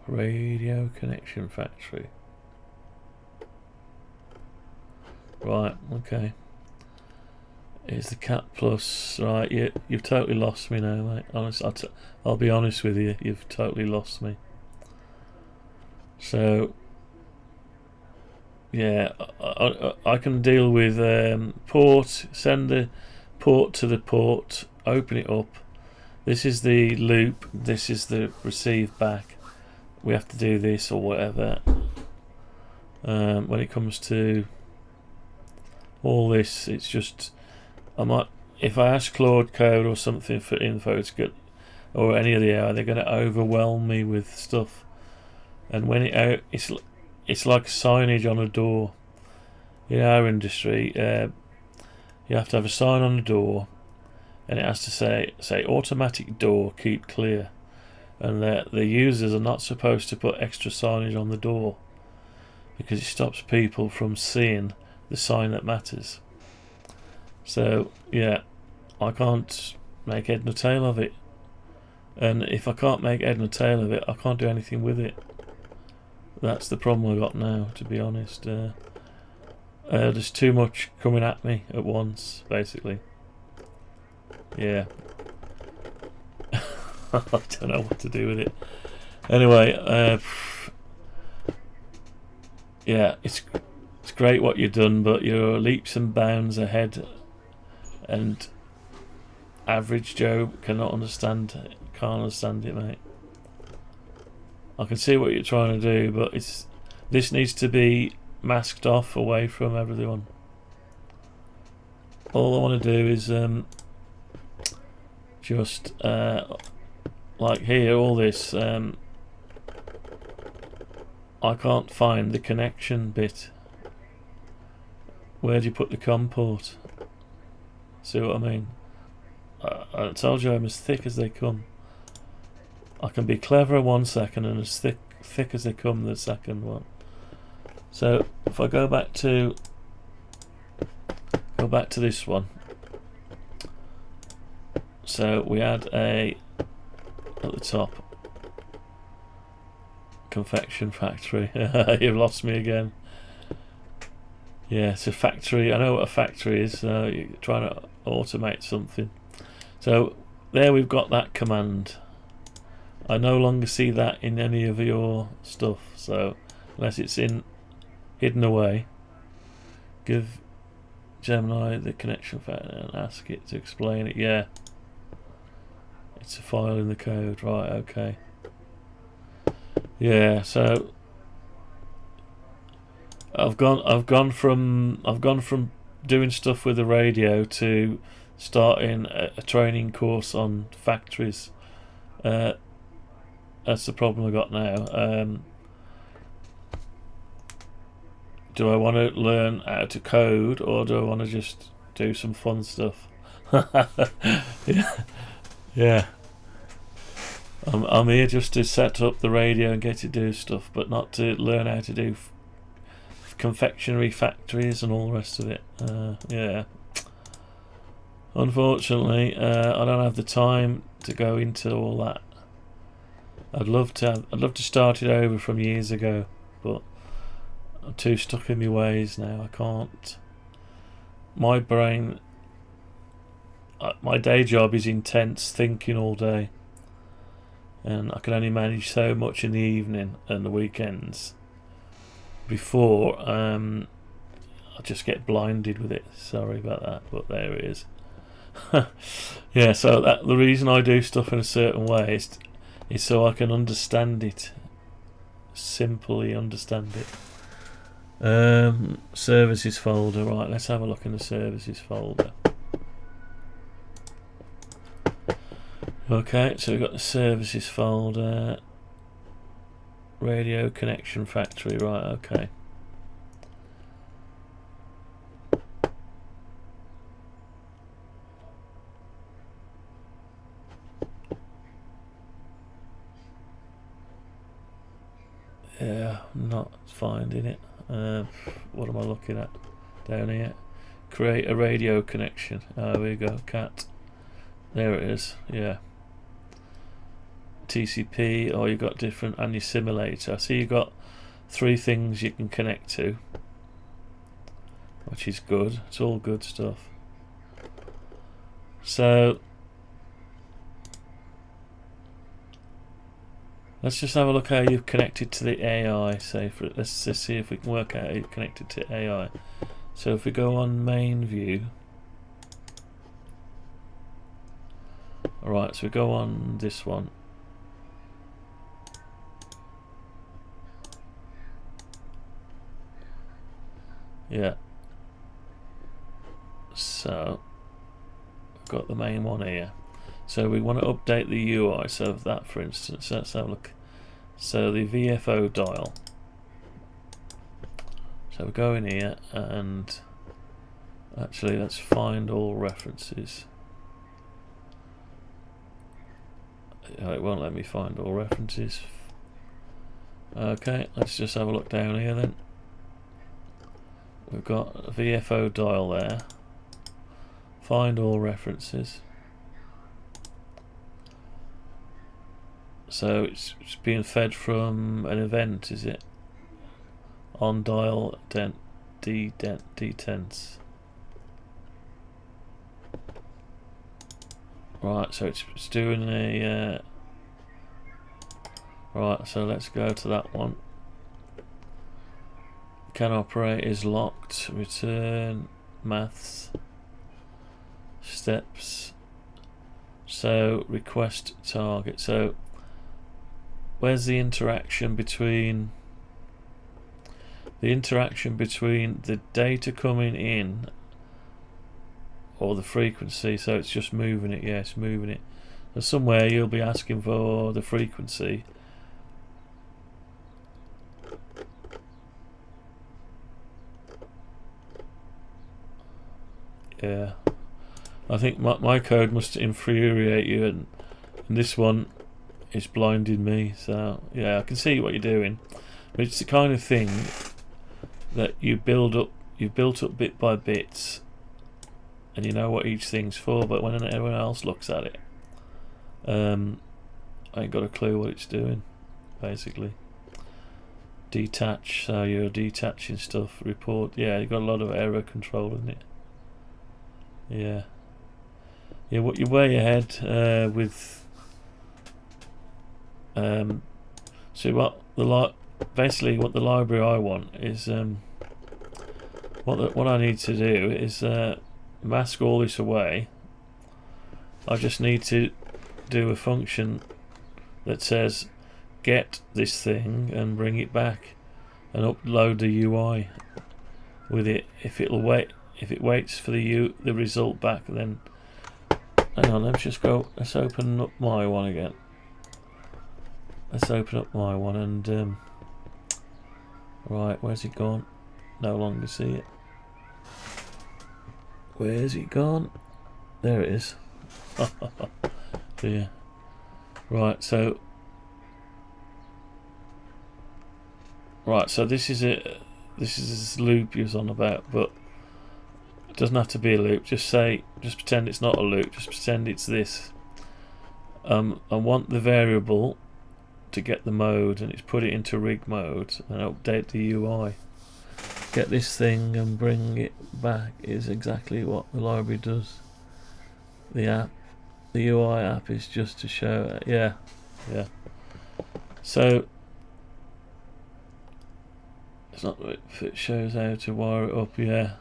Radio connection factory. Right, okay. Here's the CAT Plus. Right, you've totally lost me now, mate. I'll be honest with you. You've totally lost me. So, yeah, I can deal with port. Send the port to the port. Open it up. This is the loop. This is the receive back. We have to do this or whatever. When it comes to all this, it's just if I ask Claude Code or something for info, it's good, or any of the AI, they're going to overwhelm me with stuff. And when it's like signage on a door. In our industry, you have to have a sign on the door, and it has to say automatic door, keep clear, and the users are not supposed to put extra signage on the door because it stops people from seeing the sign that matters. So yeah, I can't make head nor tail of it, and if I can't make head nor tail of it, I can't do anything with it. That's the problem I got now, to be honest. There's too much coming at me at once, basically. Yeah. I don't know what to do with it. Anyway, yeah, it's great what you've done, but you're leaps and bounds ahead, and average Joe can't understand it, mate. I can see what you're trying to do, but this needs to be masked off away from everyone. All I want to do is just like here, all this I can't find the connection bit. Where do you put the COM port? See what I mean? I told you I'm as thick as they come. I can be clever 1 second and as thick as they come the second one. So if I go back to this one. So we had at the top, confection factory. You've lost me again. Yeah, it's a factory. I know what a factory is. You're trying to automate something. So there we've got that command. I no longer see that in any of your stuff. So unless it's hidden away, give Gemini the connection factor and ask it to explain it. Yeah, it's a file in the code, right? Okay. Yeah, so I've gone from doing stuff with the radio to starting a training course on factories. That's the problem I got now. Do I want to learn how to code, or do I want to just do some fun stuff? Yeah. I'm here just to set up the radio and get to do stuff, but not to learn how to do confectionery factories and all the rest of it. Yeah. Unfortunately, I don't have the time to go into all that. I'd love to start it over from years ago, but I'm too stuck in my ways now. I can't. My brain, my day job is intense thinking all day, and I can only manage so much in the evening and the weekends before I just get blinded with it. Sorry about that, but there it is. Yeah, so the reason I do stuff in a certain way is so I can understand it, simply understand it. Services folder, right, let's have a look in the services folder. Okay, so we've got the services folder, radio connection factory, right, okay. Yeah, I'm not finding it. What am I looking at down here? Create a radio connection. Oh, here we go, CAT. There it is, yeah. TCP, or you got different, and your simulator. So you got 3 things you can connect to, which is good. It's all good stuff. So let's just have a look how you've connected to the AI. Let's just see if we can work out how you've connected to AI. So if we go on main view, alright, so we go on this one. Yeah. So we've got the main one here. So we want to update the UI. So that, for instance, let's have a look. So the VFO dial. So we go in here and actually let's find all references. Oh, it won't let me find all references. Okay, let's just have a look down here then. We've got a VFO dial there. Find all references. So it's being fed from an event, is it? On dial detents. Right, so it's doing a Right, so let's go to that one. Can operate is locked. Return maths steps. So request target. So where's the interaction between the data coming in or the frequency? So it's just moving it. Yes, moving it. So somewhere you'll be asking for the frequency. Yeah, I think my code must infuriate you, and this one is blinding me. So yeah, I can see what you're doing, but it's the kind of thing that you've built up bit by bit, and you know what each thing's for. But when everyone else looks at it, I ain't got a clue what it's doing. Basically, detach. So you're detaching stuff. Report. Yeah, you've got a lot of error control in it. Yeah, what you're way ahead with. So what basically what the library I want is what I need to do is mask all this away. I just need to do a function that says get this thing and bring it back and upload the UI with it. If it waits for the result back, then hang on, let's open up my one again. Let's open up my one and right, where's it gone? No longer see it. Where's it gone? There it is. Yeah. Right, so this is this loop you're on about, but it doesn't have to be a loop. Just pretend it's not a loop. Just pretend it's this. I want the variable to get the mode, and it's put it into rig mode, and update the UI. Get this thing and bring it back is exactly what the library does. The UI app is just to show. Yeah. So it's not if it shows how to wire it up. Yeah.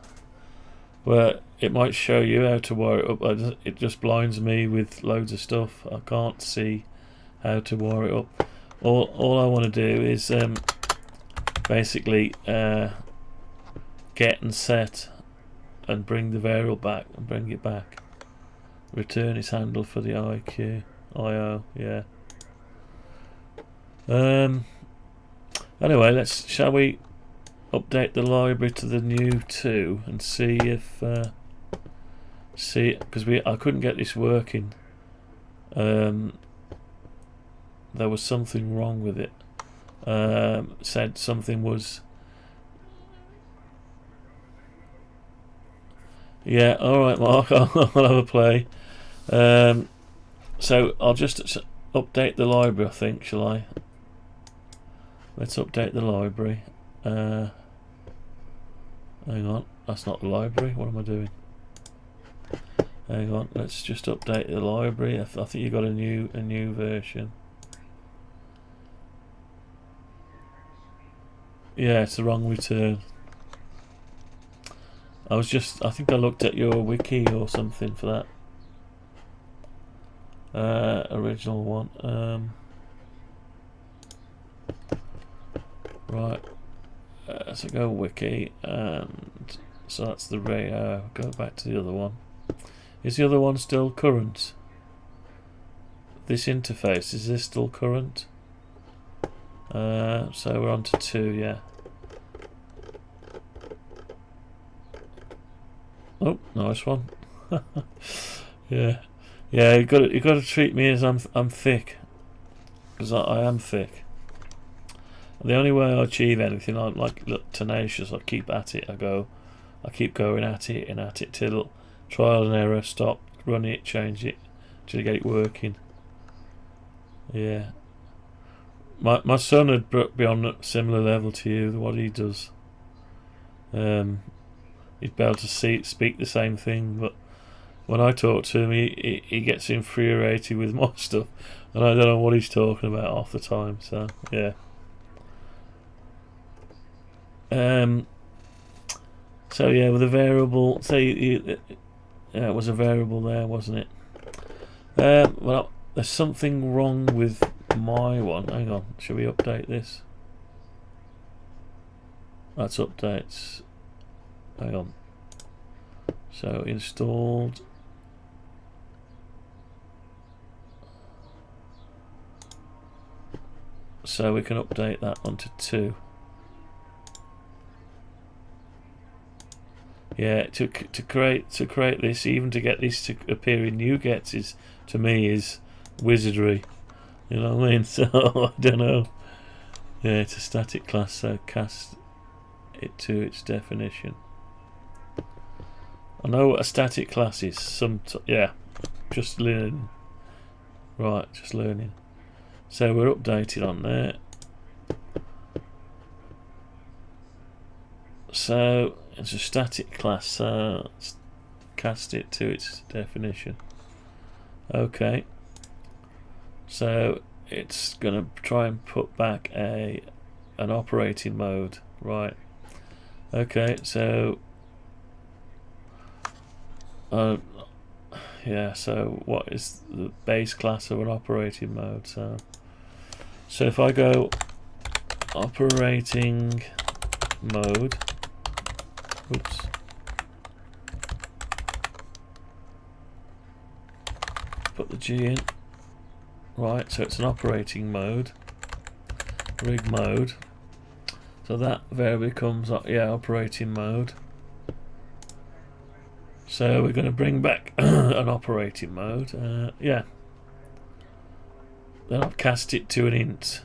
Well, it might show you how to wire it up. It just blinds me with loads of stuff. I can't see how to wire it up. All I want to do is basically get and set and bring the variable back and bring it back. Return is handled for the IO. Yeah. Anyway, shall we update the library to the new 2 and see if because I couldn't get this working. There was something wrong with it. Said something was. Yeah, alright Mark, I'll have a play. So I'll just update the library, I think, shall I? Let's update the library. Hang on, that's not the library. What am I doing? Hang on, let's just update the library. I think you got a new version. Yeah, it's the wrong return. I think I looked at your wiki or something for that original one. Right, so go wiki, and so that's the go back to the other one. Is the other one still current? This interface, is this still current? So we're on to 2, yeah. Oh, nice one. Yeah, you got to treat me as I'm thick, because I am thick. The only way I achieve anything, I'm like tenacious. I keep at it. I keep going at it and at it till trial and error. Stop, run it, change it till you get it working. Yeah. My son would be on a similar level to you. What he does. He'd be able to speak the same thing, but when I talk to him, he gets infuriated with my stuff, and I don't know what he's talking about half the time. So yeah. So yeah, with a variable, it was a variable there, wasn't it? Well, there's something wrong with my one. Hang on, should we update this? That's updates. Hang on. So installed. So we can update that onto 2. Yeah, to create this, even to get this to appear in NuGets is, to me, is wizardry. You know what I mean? So I don't know. Yeah, it's a static class, so cast it to its definition. I know what a static class is. Yeah, just learning. Right, just learning. So we're updated on there. So it's a static class, so let's cast it to its definition. Okay. So it's gonna try and put back an operating mode, right? Okay, so yeah, so what is the base class of an operating mode? So if I go operating mode, oops, put the G in, right, so it's an operating mode, rig mode, so that variable becomes, yeah, operating mode. So we're going to bring back an operating mode, yeah. Then I've cast it to an int.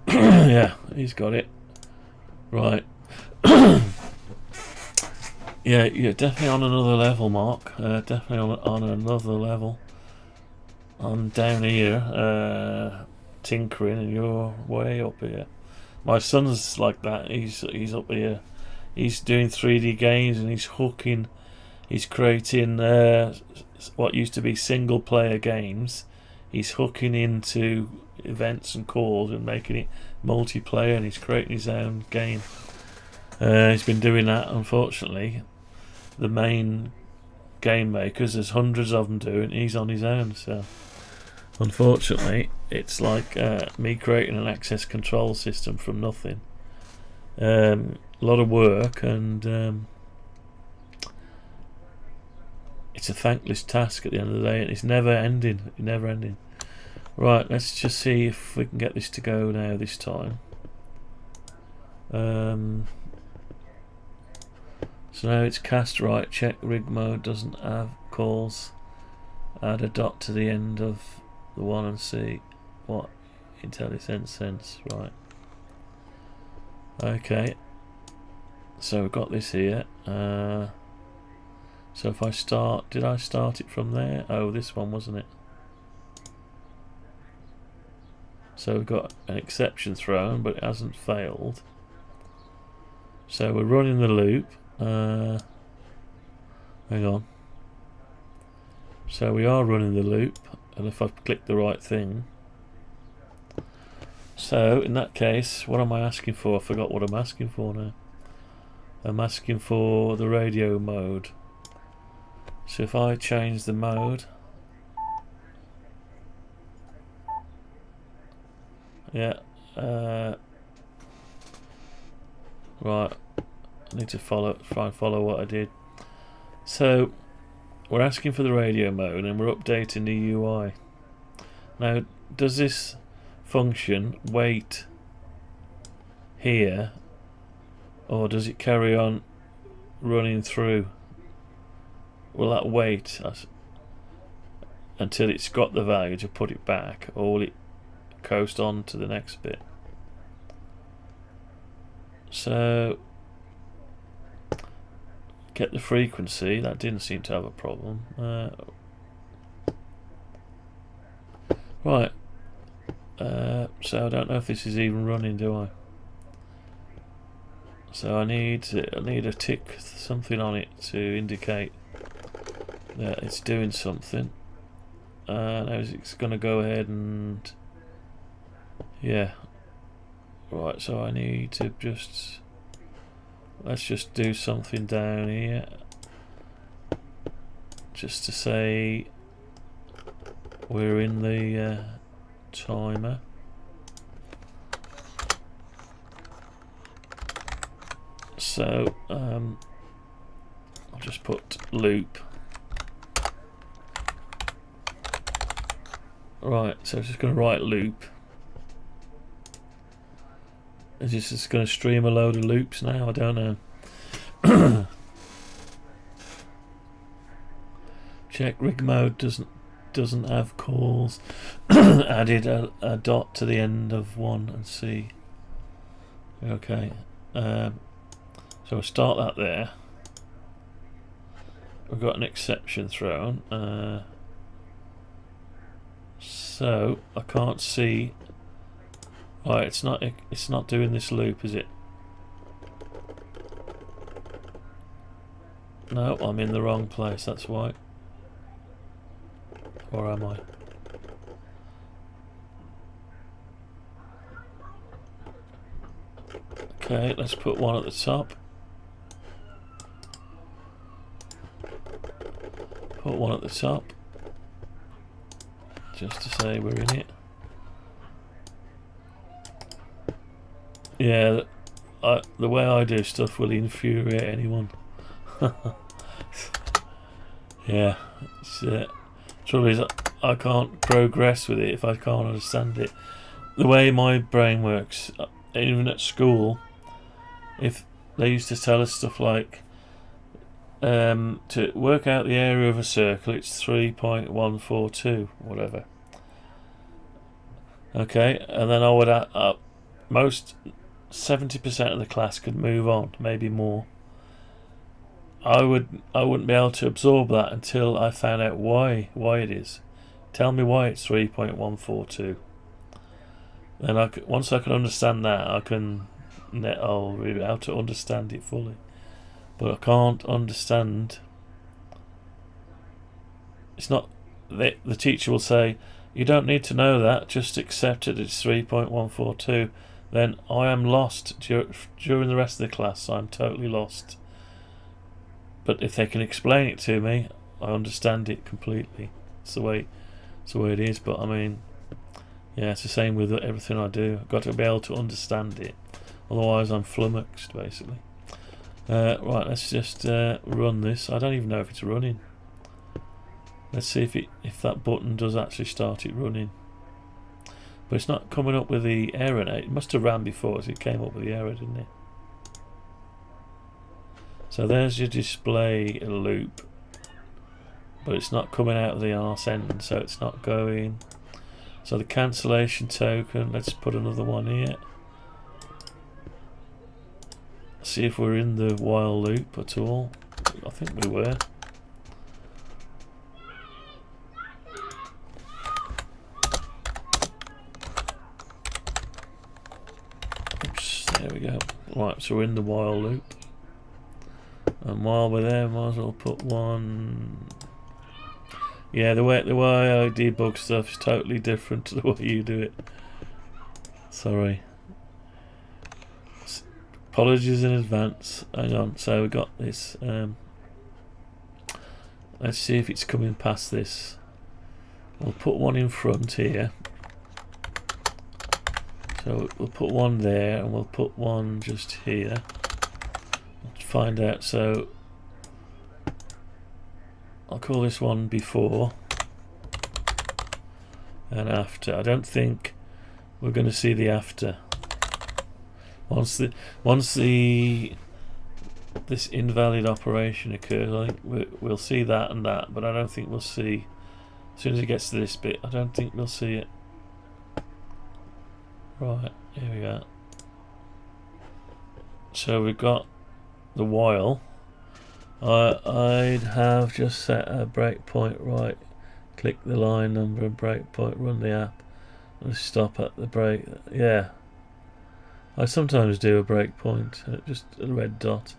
Yeah, he's got it. Right. Yeah, you're definitely on another level, Mark. Definitely on another level. I'm down here, tinkering, and you're way up here. My son's like that. He's up here. He's doing 3D games, and he's hooking. He's creating what used to be single player games. He's hooking into events and calls and making it multiplayer, and he's creating his own game. He's been doing that, unfortunately. The main game makers, there's hundreds of them doing, he's on his own, so unfortunately it's like me creating an access control system from nothing. A lot of work, and it's a thankless task at the end of the day, and it's never ending. Right, let's just see if we can get this to go now this time. So now it's cast right, check rig mode doesn't have calls, add a dot to the end of the one and see what IntelliSense sense, right. Okay, so we've got this here. So if I start, did I start it from there? Oh, this one, wasn't it? So we've got an exception thrown, but it hasn't failed. So we're running the loop. Hang on. So we are running the loop, and if I click the right thing. So in that case, what am I asking for? I forgot what I'm asking for now. I'm asking for the radio mode. So if I change the mode, yeah, right, I need to try and follow what I did. So we're asking for the radio mode, and we're updating the UI. Now, does this function wait here, or does it carry on running through? Will that wait until it's got the value to put it back, or will it coast on to the next bit? So get the frequency, that didn't seem to have a problem. Right, so I don't know if this is even running, do I? So I need a tick something on it to indicate that it's doing something. Now it's going to go ahead and yeah. Right, so I need to just, let's just do something down here just to say we're in the timer. So I'll just put loop. Right, so it's just going to write loop. Is this just going to stream a load of loops now? I don't know. Check rig mode doesn't have calls. Added a dot to the end of one and see. Okay. So we'll start that there. We've got an exception thrown. So I can't see. Right, it's not doing this loop, is it? No, I'm in the wrong place, that's why. Or am I? Okay, let's put one at the top. Put one at the top. Just to say we're in it. Yeah, the way I do stuff will infuriate anyone. Yeah, trouble is I can't progress with it if I can't understand it. The way my brain works, even at school, if they used to tell us stuff like to work out the area of a circle, it's 3.142, whatever. Okay, and then I would most 70% of the class could move on, maybe more. I wouldn't be able to absorb that until I found out why it is. Tell me why it's 3.142. Then once I can understand that, I'll be able to understand it fully. But I can't understand. It's not. The teacher will say, "You don't need to know that. Just accept it. It's 3.142." Then I am lost during the rest of the class. I'm totally lost. But if they can explain it to me, I understand it completely. It's the way it is. But I mean, yeah, it's the same with everything I do. I've got to be able to understand it. Otherwise, I'm flummoxed, basically. Right, let's just run this. I don't even know if it's running. Let's see if that button does actually start it running. But it's not coming up with the error now. It must have ran before, so it came up with the error, didn't it? So there's your display loop, but it's not coming out of the arse end, so it's not going. So the cancellation token, let's put another one here. See if we're in the while loop at all. I think we were. Oops, there we go. Right, so we're in the while loop. And while we're there, might as well put one. Yeah, the way I debug stuff is totally different to the way you do it. Sorry. Apologies in advance. Hang on. So we got this. Let's see if it's coming past this. We'll put one in front here. So we'll put one there, and we'll put one just here. Find out. So I'll call this one before and after. I don't think we're going to see the after. Once this invalid operation occurs, I think we'll see that and that, but I don't think we'll see, as soon as it gets to this bit, I don't think we'll see it. Right, here we go. So we've got the while. I'd have just set a breakpoint, right, click the line number and breakpoint, run the app, and stop at the break. Yeah, I sometimes do a breakpoint, just a red dot.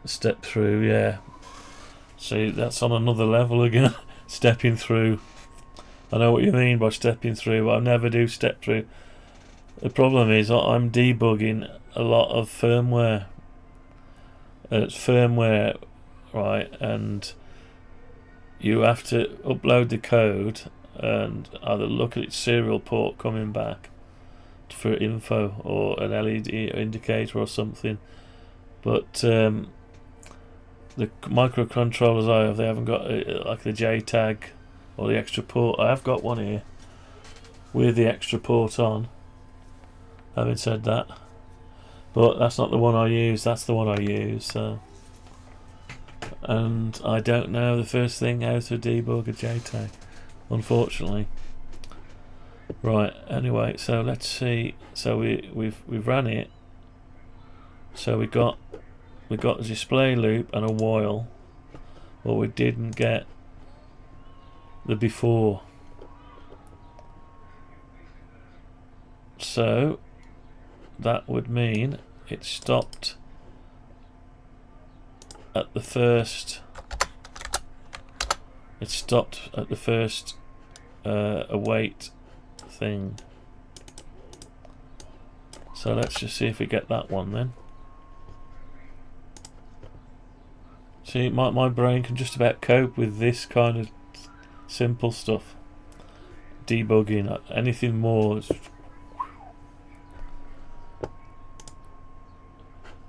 Step through, yeah. See, that's on another level again. Stepping through. I know what you mean by stepping through, but I never do step through. The problem is I'm debugging a lot of firmware. It's firmware, right, and you have to upload the code and either look at its serial port coming back for info or an LED indicator or something. But the microcontrollers I have, they haven't got like the J tag or the extra port. I have got one here with the extra port on. Having said that, but that's not the one I use. That's the one I use. So, and I don't know the first thing how to debug a JTAG, unfortunately. Right. Anyway, so let's see. So we've ran it. So we got a display loop and a while, but we didn't get the before. So that would mean it stopped at the first. It stopped at the first await thing. So let's just see if we get that one then. See, my brain can just about cope with this kind of simple stuff. Debugging, anything more is...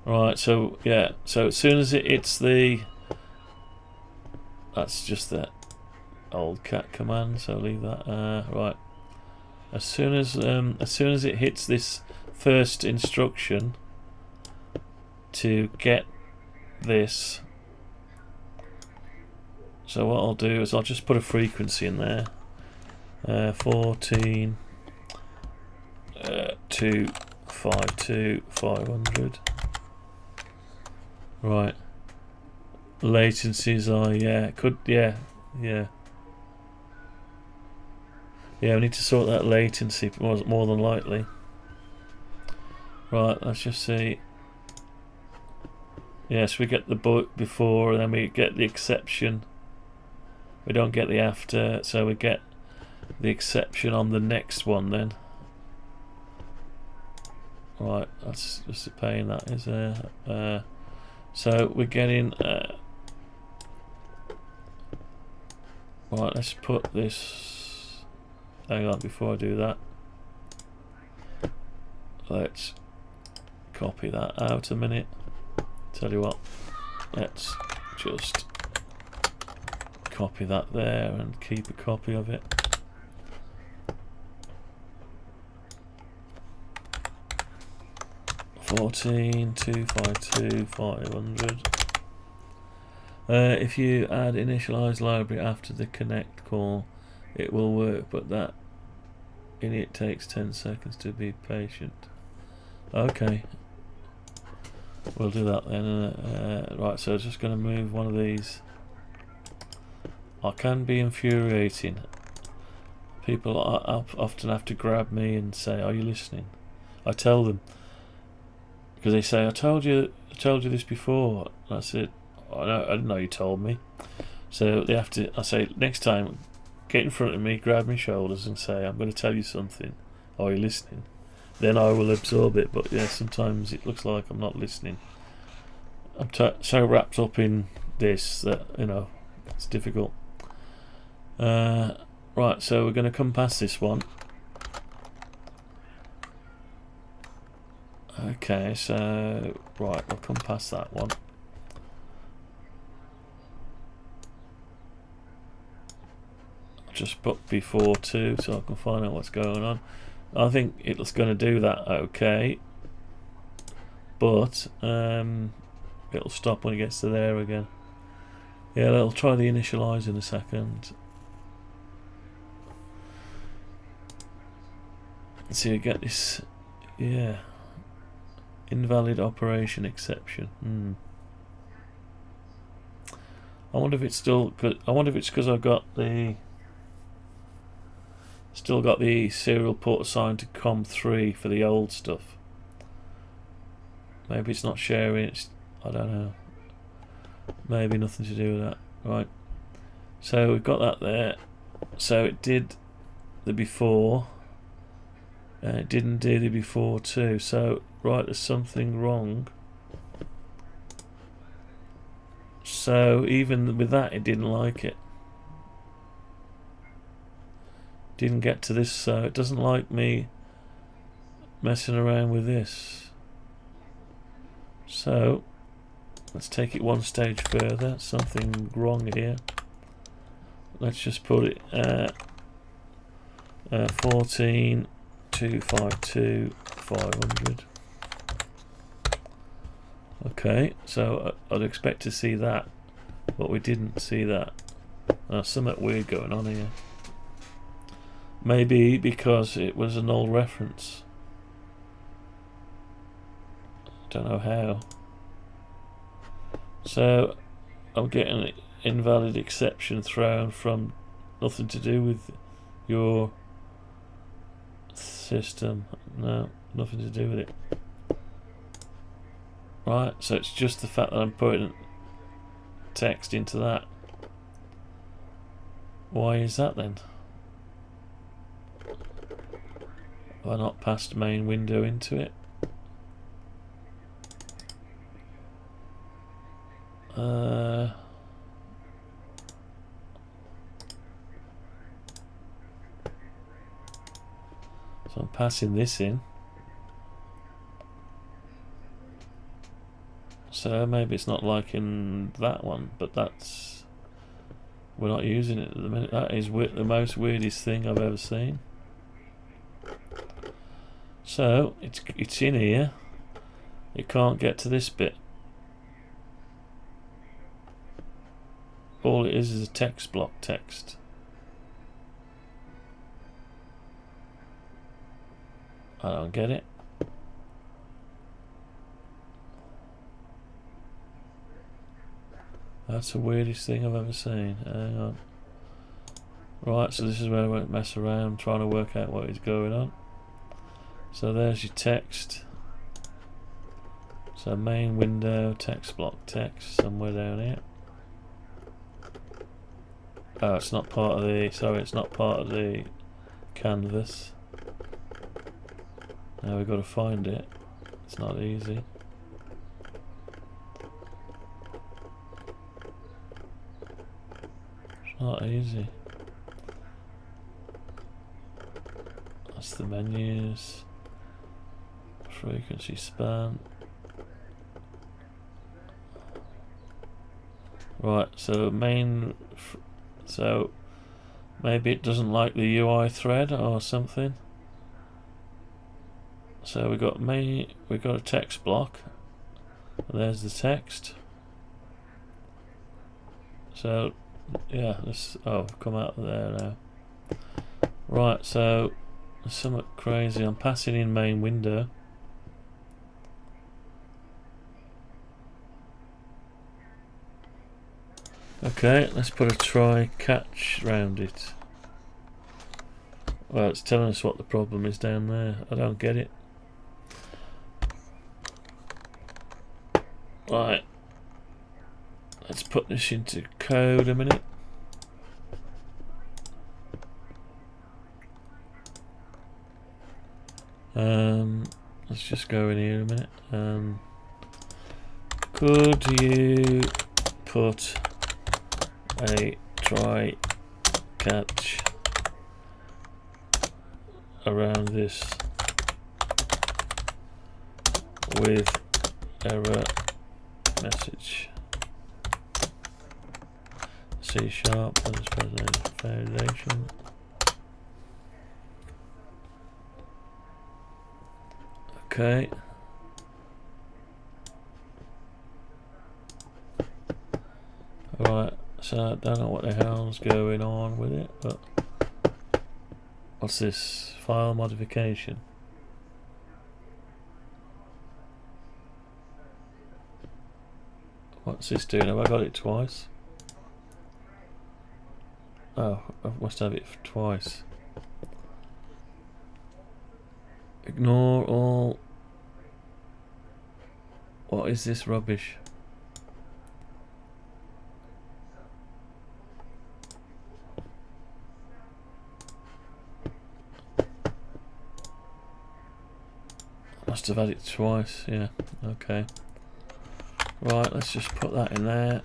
Right, so yeah, so as soon as it hits the... That's just the old cat command, so leave that. Right. As soon as it hits this first instruction to get this, so what I'll do is I'll just put a frequency in there, 14 252 500. Right. Latencies are yeah, we need to sort that latency more than likely. Right, let's just see. Yes, we get the before and then we get the exception. We don't get the after, so we get the exception on the next one then. Right, that's just a pain, that is. So we're getting... right, let's put this... Hang on, before I do that, let's copy that out a minute. Tell you what, let's just copy that there and keep a copy of it. Fourteen 252 500. If you add initialize library after the connect call, it will work, but that in it takes 10 seconds to be patient. Okay, we'll do that then. Right, so I'm just going to move one of these. I can be infuriating. People often have to grab me and say, "Are you listening?" I tell them, because they say, I told you this before." And I said, I didn't know you told me. So they have to. I say, next time, get in front of me, grab my shoulders and say, "I'm going to tell you something. Are you listening?" Then I will absorb it. But yeah, sometimes it looks like I'm not listening. I'm so wrapped up in this that, it's difficult. Right, so we're going to come past this one. Okay, so right, we'll come past that one. Just put before 2 so I can find out what's going on. I think it's going to do that okay, but it'll stop when it gets to there again. Yeah, it'll try the initialize in a second. So you get this, yeah, invalid operation exception. I wonder if it's still. I wonder if it's because I've got the Still got the serial port assigned to COM3 for the old stuff. Maybe it's not sharing, I don't know. Maybe nothing to do with that. Right. So we've got that there. So it did the before. And it didn't do the before too. So, right, there's something wrong. So even with that, it didn't like it. Didn't get to this, so it doesn't like me messing around with this. So let's take it one stage further. Something wrong here. Let's just put it at 14.252 500. Okay, so I'd expect to see that, but we didn't see that. Something weird going on here. Maybe because it was an old reference. Don't know how. So I'm getting an invalid exception thrown from nothing to do with your system. No, nothing to do with it. Right, so it's just the fact that I'm putting text into that. Why is that then? Have I not passed main window into it? So I'm passing this in. So maybe it's not liking that one, but that's, we're not using it at the minute. That is the most weirdest thing I've ever seen. So it's in here. It can't get to this bit. All it is a text block text. I don't get it. That's the weirdest thing I've ever seen. Hang on. Right, so this is where I won't mess around trying to work out what is going on. So there's your text. So main window, text block text, somewhere down here. Oh, it's not part of the, sorry, it's not part of the canvas. Now we've got to find it. It's not easy. It's not easy. That's the menus. Frequency span. Right, so so maybe it doesn't like the UI thread or something. So we've got a text block. There's the text. So yeah, come out of there now. Right, so there's something crazy. I'm passing in main window. Okay, let's put a try catch round it. Well, it's telling us what the problem is down there. I don't get it. Right, let's put this into code a minute. Let's just go in here a minute. Could you put a try catch around this with error message? C#, foundation. Okay. Right, so I don't know what the hell's going on with it, but what's this? File modification. What's this doing? Have I got it twice? Oh, I must have it twice. Ignore all. What is this rubbish? Must have had it twice, yeah, okay. Right, let's just put that in there.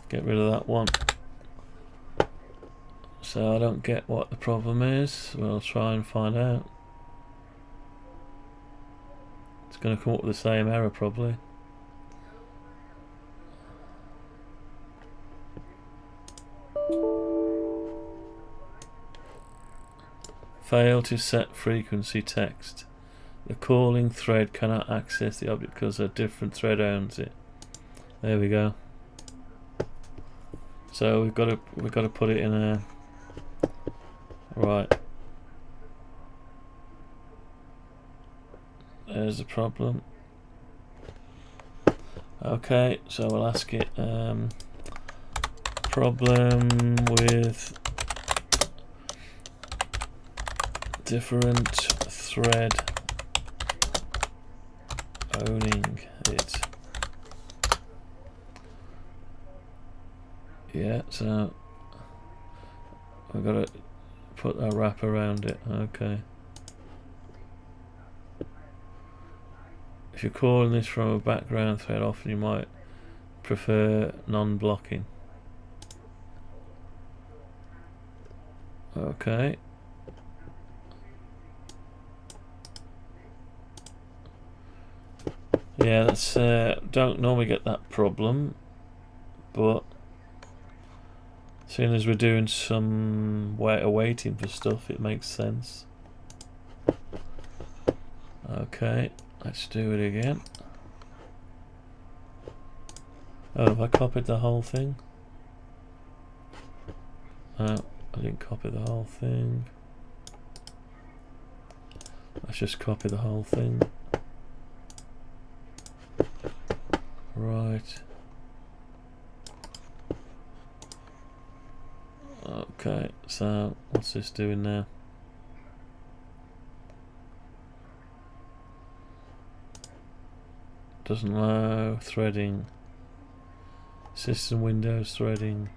Get rid of that one. So I don't get what the problem is. We'll try and find out. It's going to come up with the same error probably. Fail to set frequency text. The calling thread cannot access the object because a different thread owns it. There we go. So we've got to put it in a right. There's the problem. Okay, so we'll ask it problem with different thread owning it. Yeah, so we've got to put a wrap around it. Okay. If you're calling this from a background thread, often you might prefer non-blocking. Okay. Yeah, that's don't normally get that problem, but seeing as we're doing some waiting for stuff, it makes sense. Okay, let's do it again. Oh, have I copied the whole thing? No, I didn't copy the whole thing. Let's just copy the whole thing. Right. Okay, so what's this doing now? Doesn't allow threading. System Windows threading.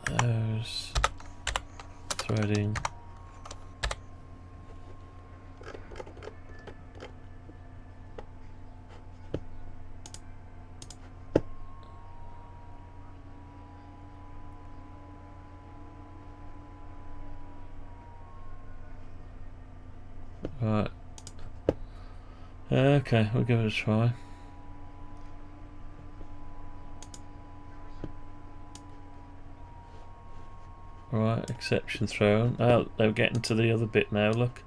There's threading. Right. Okay, we'll give it a try. Right, exception thrown. Oh, they're getting to the other bit now, look.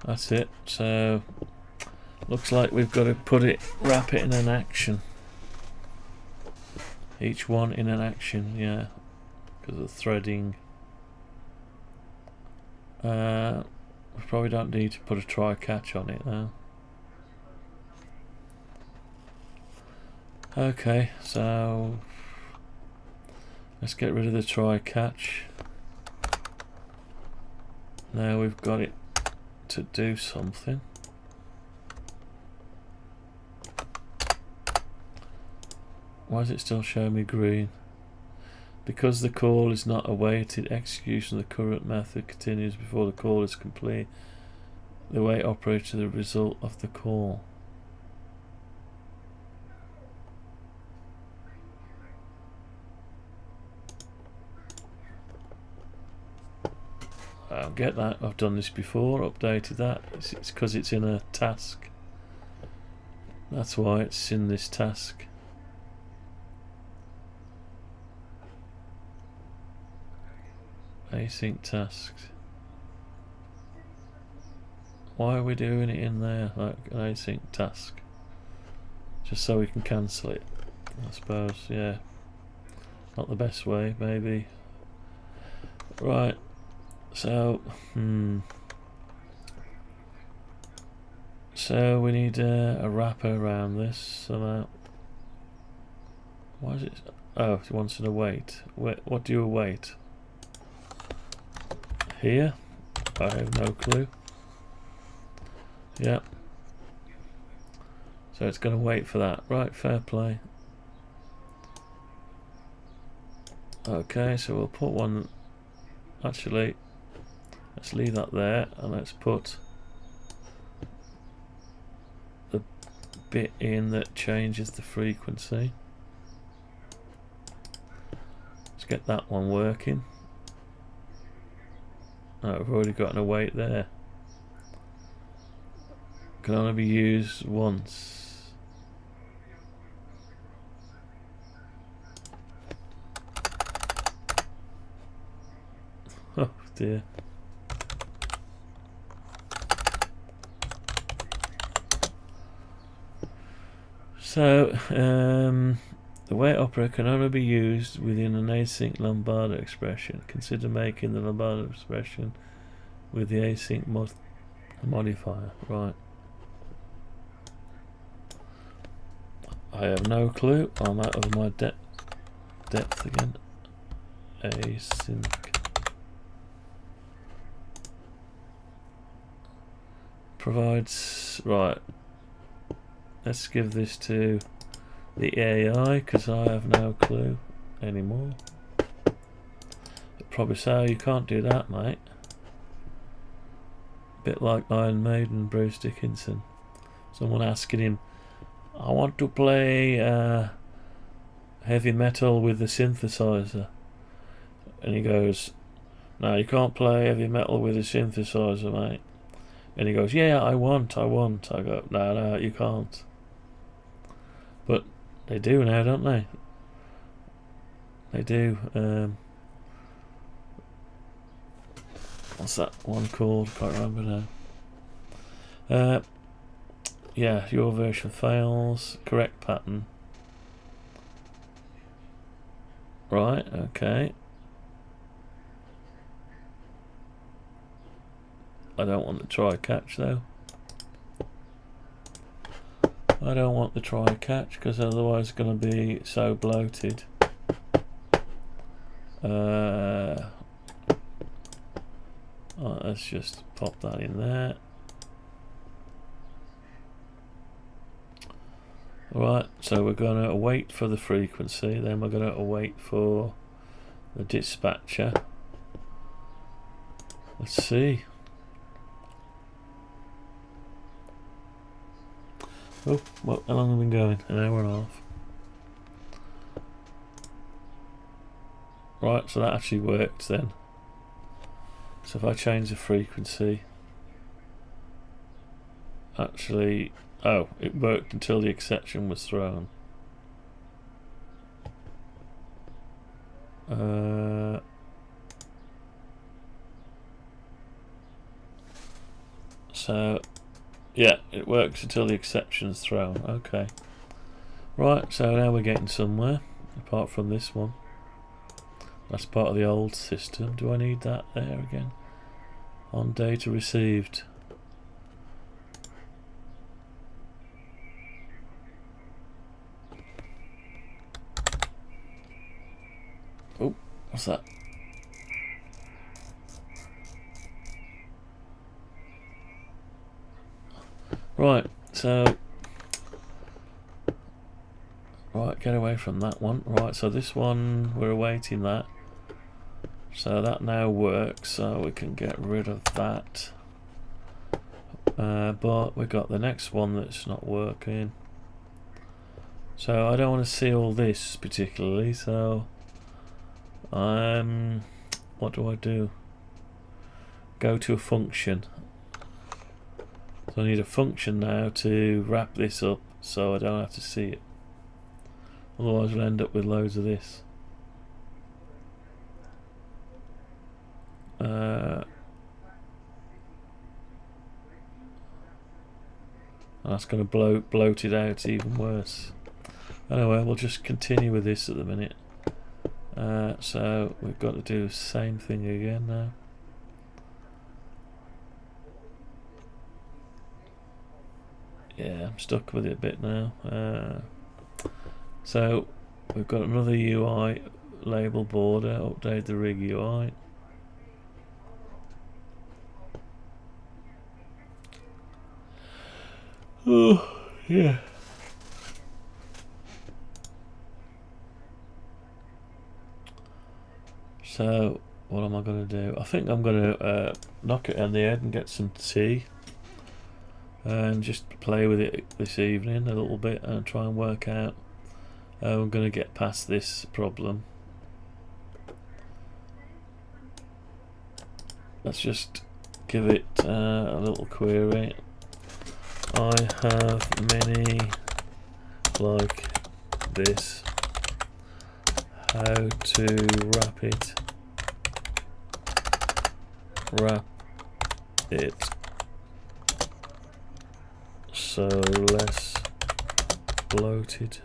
That's it. So, looks like we've got to wrap it in an action. Each one in an action, yeah. Because of threading. We probably don't need to put a try catch on it now. Okay, so let's get rid of the try catch. Now we've got it to do something. Why is it still showing me green? Because the call is not awaited, execution of the current method continues before the call is complete. The wait operates the result of the call. I don't get that. I've done this before, updated that. It's because it's in a task. That's why it's in this task. Async tasks. Why are we doing it in there like an async task? Just so we can cancel it, I suppose. Yeah, not the best way, maybe. Right, So, so we need a wrapper around this somehow. Why is it? Oh, it wants an await. What do you await? Here? I have no clue. Yeah. So it's going to wait for that. Right, fair play. Okay, so we'll put one. Actually, let's leave that there and let's put the bit in that changes the frequency. Let's get that one working. Oh, we've already got an await there. Can only be used once. Oh dear. So, the wait operator can only be used within an async Lombardo expression. Consider making the Lombardo expression with the async modifier. Right. I have no clue. I'm out of my depth again. Async. Provides. Right. Let's give this to the AI because I have no clue anymore. It'd probably say you can't do that, mate. Bit like Iron Maiden, Bruce Dickinson. Someone asking him, I want to play heavy metal with the synthesizer. And he goes, no, you can't play heavy metal with a synthesizer, mate. And he goes, yeah, I want. I go, no, you can't. But they do now, don't they? They do. What's that one called? Can't remember now. Yeah, your version fails. Correct pattern. Right, okay. I don't want the try-catch though. I don't want the try-catch because otherwise it's going to be so bloated. Right, let's just pop that in there. Right, so we're going to wait for the frequency, then we're going to wait for the dispatcher. Let's see. Oh, well, how long have we been going? An hour and a half. Right, so that actually worked then. So if I change the frequency, actually, oh, it worked until the exception was thrown. So yeah, it works until the exception's thrown. Okay. Right, so now we're getting somewhere, apart from this one. That's part of the old system. Do I need that there again? On data received. Oh, what's that? Right, so right, get away from that one. Right, so this one we're awaiting that. So that now works, so we can get rid of that. But we've got the next one that's not working. So I don't want to see all this particularly, so what do? Go to a function. So I need a function now to wrap this up so I don't have to see it. Otherwise we'll end up with loads of this. That's going to bloat it out even worse. Anyway, we'll just continue with this at the minute. So we've got to do the same thing again now. yeah, I'm stuck with it a bit now. So we've got another UI label border, update the rig UI. Oh, yeah. So what am I going to do? I think I'm going to knock it on the head and get some tea and just play with it this evening a little bit and try and work out how I'm going to get past this problem. Let's just give it a little query. I have many like this. How to wrap it so less bloated.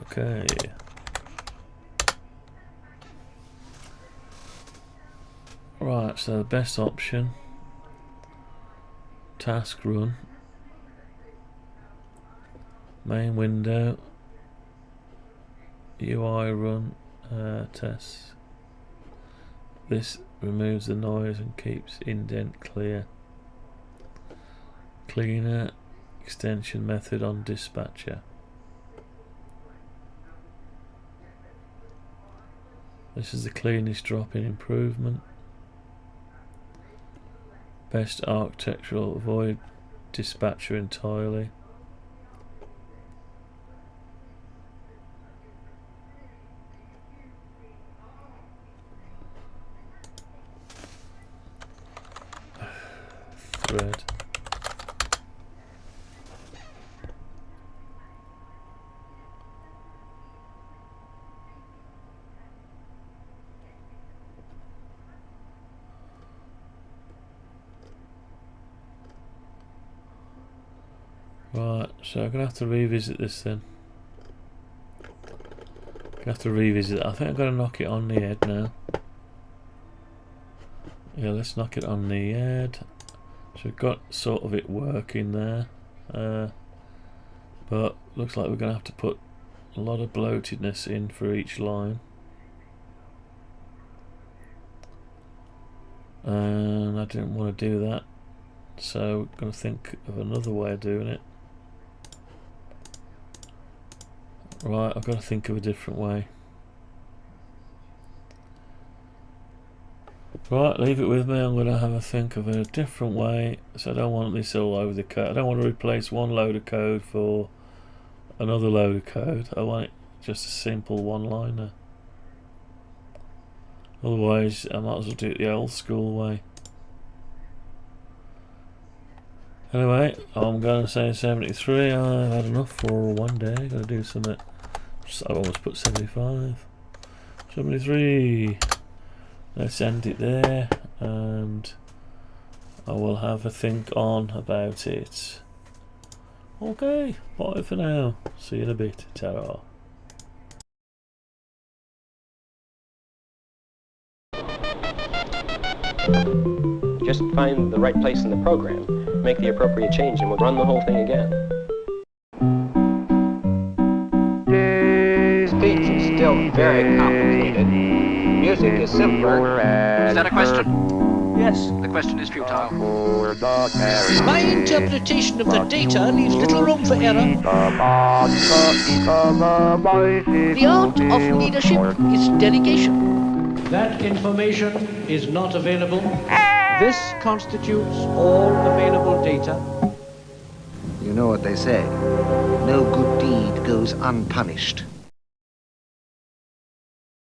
Okay. Right, so the best option, task run, main window, UI run, tests. This removes the noise and keeps indent clear. Cleaner, extension method on dispatcher. This is the cleanest drop-in improvement. Best architectural, avoid dispatcher entirely. Thread. Right, so I'm going to have to revisit this then. I think I'm going to knock it on the head now. Yeah, let's knock it on the head. So we've got sort of it working there. But looks like we're going to have to put a lot of bloatedness in for each line. And I didn't want to do that. So we're going to think of another way of doing it. Right, I've got to think of a different way. Right, leave it with me. I'm going to have a think of a different way. So I don't want this all over the code. I don't want to replace one load of code for another load of code. I want it just a simple one-liner. Otherwise, I might as well do it the old school way. Anyway, I'm going to say 73. I've had enough for one day. Got to do something. I almost put 75. 73. Let's end it there, and I will have a think on about it. Okay, bye for now. See you in a bit. Ta-ra. Just find the right place in the program, make the appropriate change, and we'll run the whole thing again. Speech is still very complicated. Music is simpler. Is that a question? Yes. The question is futile. My interpretation of the data leaves little room for error. The art of leadership is delegation. That information is not available. This constitutes all available data. You know what they say, no good deed goes unpunished.